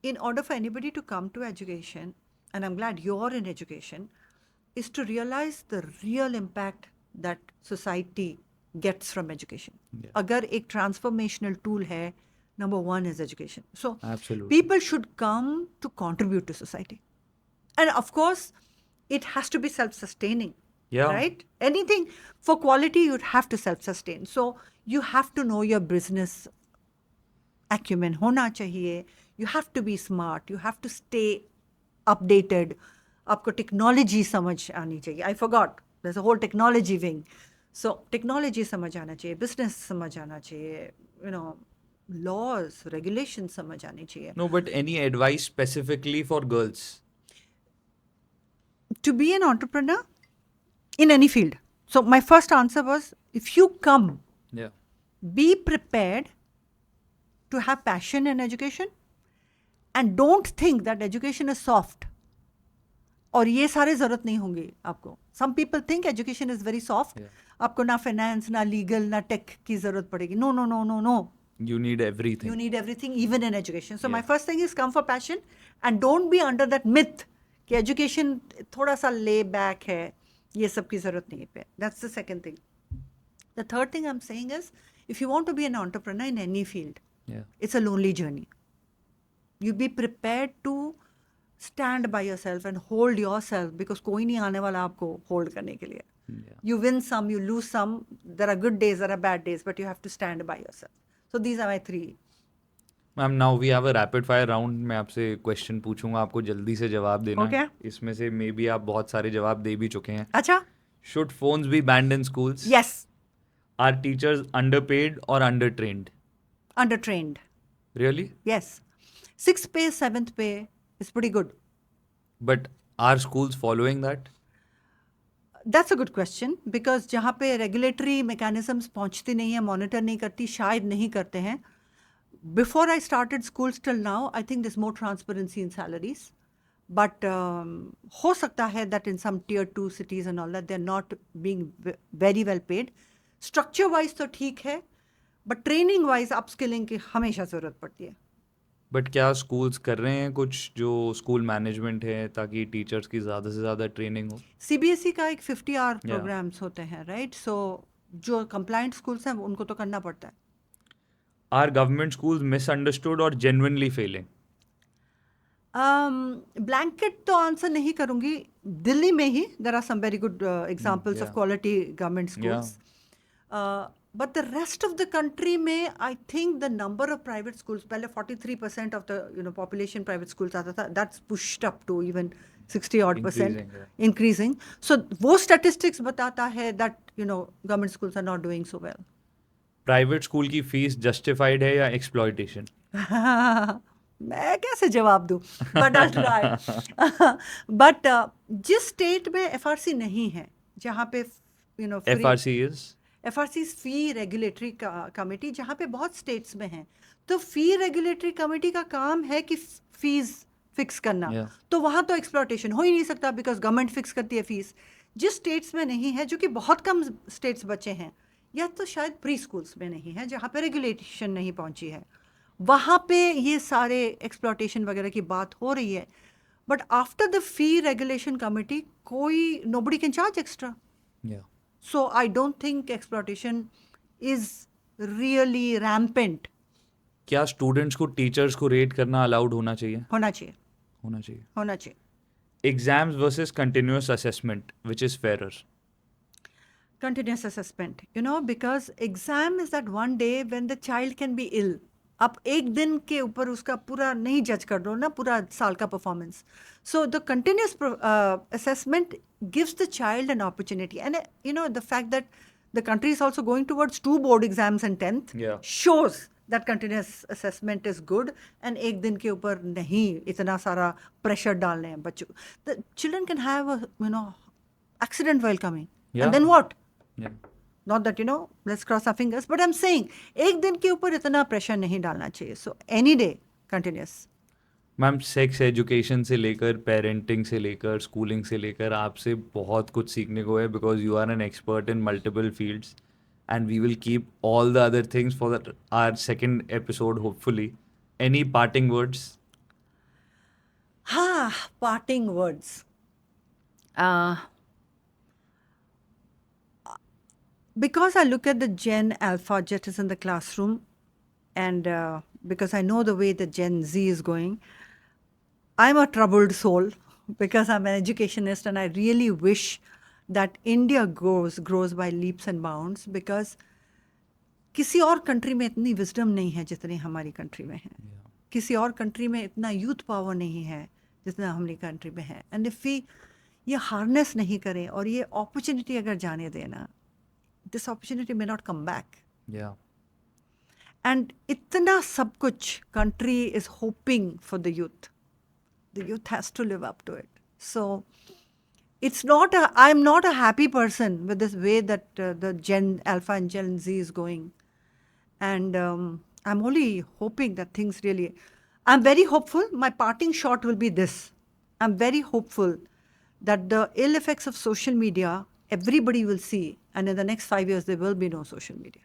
in order for anybody to come to education, and I'm glad you're in education, is to realize the real impact that society gets from education. Yeah. अगर एक transformational tool है, number one is education. So Absolutely. people should come to contribute to society. And of course, it has to be self-sustaining. Yeah. Right? Anything for quality, you'd have to self-sustain. So you have to know your business acumen होना चाहिए. You have to be smart. You have to stay updated. आपको technology समझ आनी चाहिए. I forgot. There's a whole technology wing. So technology समझ आना चाहिए. Business समझ आना चाहिए. You know, laws, regulations समझ आनी चाहिए. No, but any advice specifically for girls? To be an entrepreneur in any field. So my first answer was, if you come, Yeah. be prepared to have passion in education and don't think that education is soft. और ये सारे ज़रूरत नहीं होंगे आपको. Some people think education is very soft. Yeah. आपको ना finance, ना legal, ना tech की ज़रूरत पड़ेगी. No, no, no, no, no. You need everything. You need everything, even in education. So my Yeah. first thing is come for passion and don't be under that myth कि education थोड़ा सा lay back है. ये सब की ज़रूरत नहीं है. That's the second thing. The third thing I'm saying is, if you want to be an entrepreneur in any field, Yeah. it's a lonely journey. You be prepared to stand by yourself and hold yourself because कोई नहीं आने वाला आपको hold करने के लिए. Yeah. You win some, you lose some. There are good days, there are bad days, but you have to stand by yourself. So these are my 3. Ma'am, now we have a rapid fire round. मैं आपसे क्वेश्चन पूछूंगा, आपको जल्दी से जवाब देना है. Okay. इसमें से मे बी आप बहुत सारे जवाब दे भी चुके हैं. अच्छा? Should phones be banned in schools? Yes. Are teachers underpaid or undertrained? Undertrained. Really? Yes. 6th pay, 7th pay is pretty good. But are schools following that? That's a good question because जहाँ पे regulatory mechanisms पहुँचती नहीं है, monitor नहीं करती, शायद नहीं करते हैं. Before I started schools till now, I think there's more transparency in salaries. But हो सकता है that in some tier 2 cities and all that, they're not being very well paid. Structure wise तो ठीक है, but training wise upskilling की हमेशा ज़रूरत पड़ती है. बट क्या स्कूल्स कर रहे हैं कुछ जो स्कूल मैनेजमेंट है ताकि टीचर्स की ज़्यादा से ज़्यादा ट्रेनिंग हो? CBSE का एक 50 आवर प्रोग्राम्स होते हैं, राइट? सो जो कंप्लाइंट स्कूल्स हैं उनको तो करना पड़ता है. आर गवर्नमेंट स्कूल्स मिसअंडरस्टूड और जेन्युइनली फेलिंग? ब्लैंकेट तो आंसर नहीं करूंगी. दिल्ली में ही there are some very good examples of quality government schools. But the rest of the country में I think the number of private schools, पहले 43% of the population private schools आता था, that's pushed up to even 60 odd Increasing, percent yeah. increasing. So वो statistics बताता है that government schools are not doing so well. Private school की फीस जस्टिफाइड है या एक्सप्लॉइटेशन? मैं कैसे जवाब दूं, बट आई ट्राई. बट जिस स्टेट में एफआरसी नहीं है, जहाँ पे FRC is FRC fee regulatory committee, जहाँ पे बहुत स्टेट्स में है, तो फी रेगुलेटरी कमेटी का काम है कि फीस फिक्स करना. Yeah. तो वहाँ तो एक्सप्लॉटेशन हो ही नहीं सकता, बिकॉज गवर्नमेंट फिक्स करती है फीस. जिस स्टेट्स में नहीं है, जो कि बहुत कम स्टेट्स बचे हैं, या तो शायद प्री स्कूल्स में नहीं है, जहाँ पे रेगुलेशन नहीं पहुँची है, वहाँ पे ये सारे एक्सप्लॉटेशन वगैरह की बात हो रही है. But after the fee regulation committee कोई nobody can charge extra. yeah. So I don't think exploitation is really rampant. क्या स्टूडेंट्स को टीचर्स को रेट करना अलाउड होना चाहिए? होना चाहिए, होना चाहिए. होना चाहिए. Exams versus continuous assessment, which is Ferrer? Continuous assessment, because exam is that one day when the child can be ill. आप एक दिन के ऊपर उसका पूरा नहीं जज कर दो ना, पूरा साल का performance. So the continuous assessment gives the child an opportunity, and the fact that the country is also going towards 2 board exams and 10th Yeah. shows that continuous assessment is good. And एक दिन के ऊपर नहीं इतना सारा pressure डालने हैं बच्चों. The children can have a accident while coming. Yeah. And then what? Yeah. Not that, let's cross our fingers, but I'm saying, एक दिन के ऊपर इतना प्रेशर नहीं डालना चाहिए. So any day, continuous. Ma'am, sex education से लेकर पेरेंटिंग से लेकर स्कूलिंग से लेकर आपसे बहुत कुछ सीखने को है, because you are an expert in multiple fields and we will keep all the other things for our second episode hopefully. Any parting words? Parting words. Because I look at the Gen Alpha just in the classroom, and because I know the way the Gen Z is going, I'm a troubled soul because I'm an educationist, and I really wish that India grows by leaps and bounds, because किसी और कंट्री में इतनी विजडम नहीं है जितनी हमारी कंट्री में है. किसी और कंट्री में इतना यूथ पावर नहीं है जितना हमारी कंट्री में है. एंड इफ वी ये हार्नेस नहीं करें और ये अपॉर्चुनिटी अगर जाने देना, this opportunity may not come back. Yeah. And itna sab kuch country is hoping for the youth. The youth has to live up to it. So I'm not a happy person with this way that the Gen Alpha and Gen Z is going. And I'm only hoping that things really, I'm very hopeful. My parting shot will be this. I'm very hopeful that the ill effects of social media, everybody will see, and in the next 5 years, there will be no social media.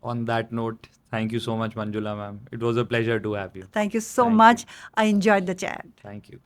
On that note, thank you so much, Manjula ma'am. It was a pleasure to have you. Thank you so Thank much. I enjoyed the chat. Thank you.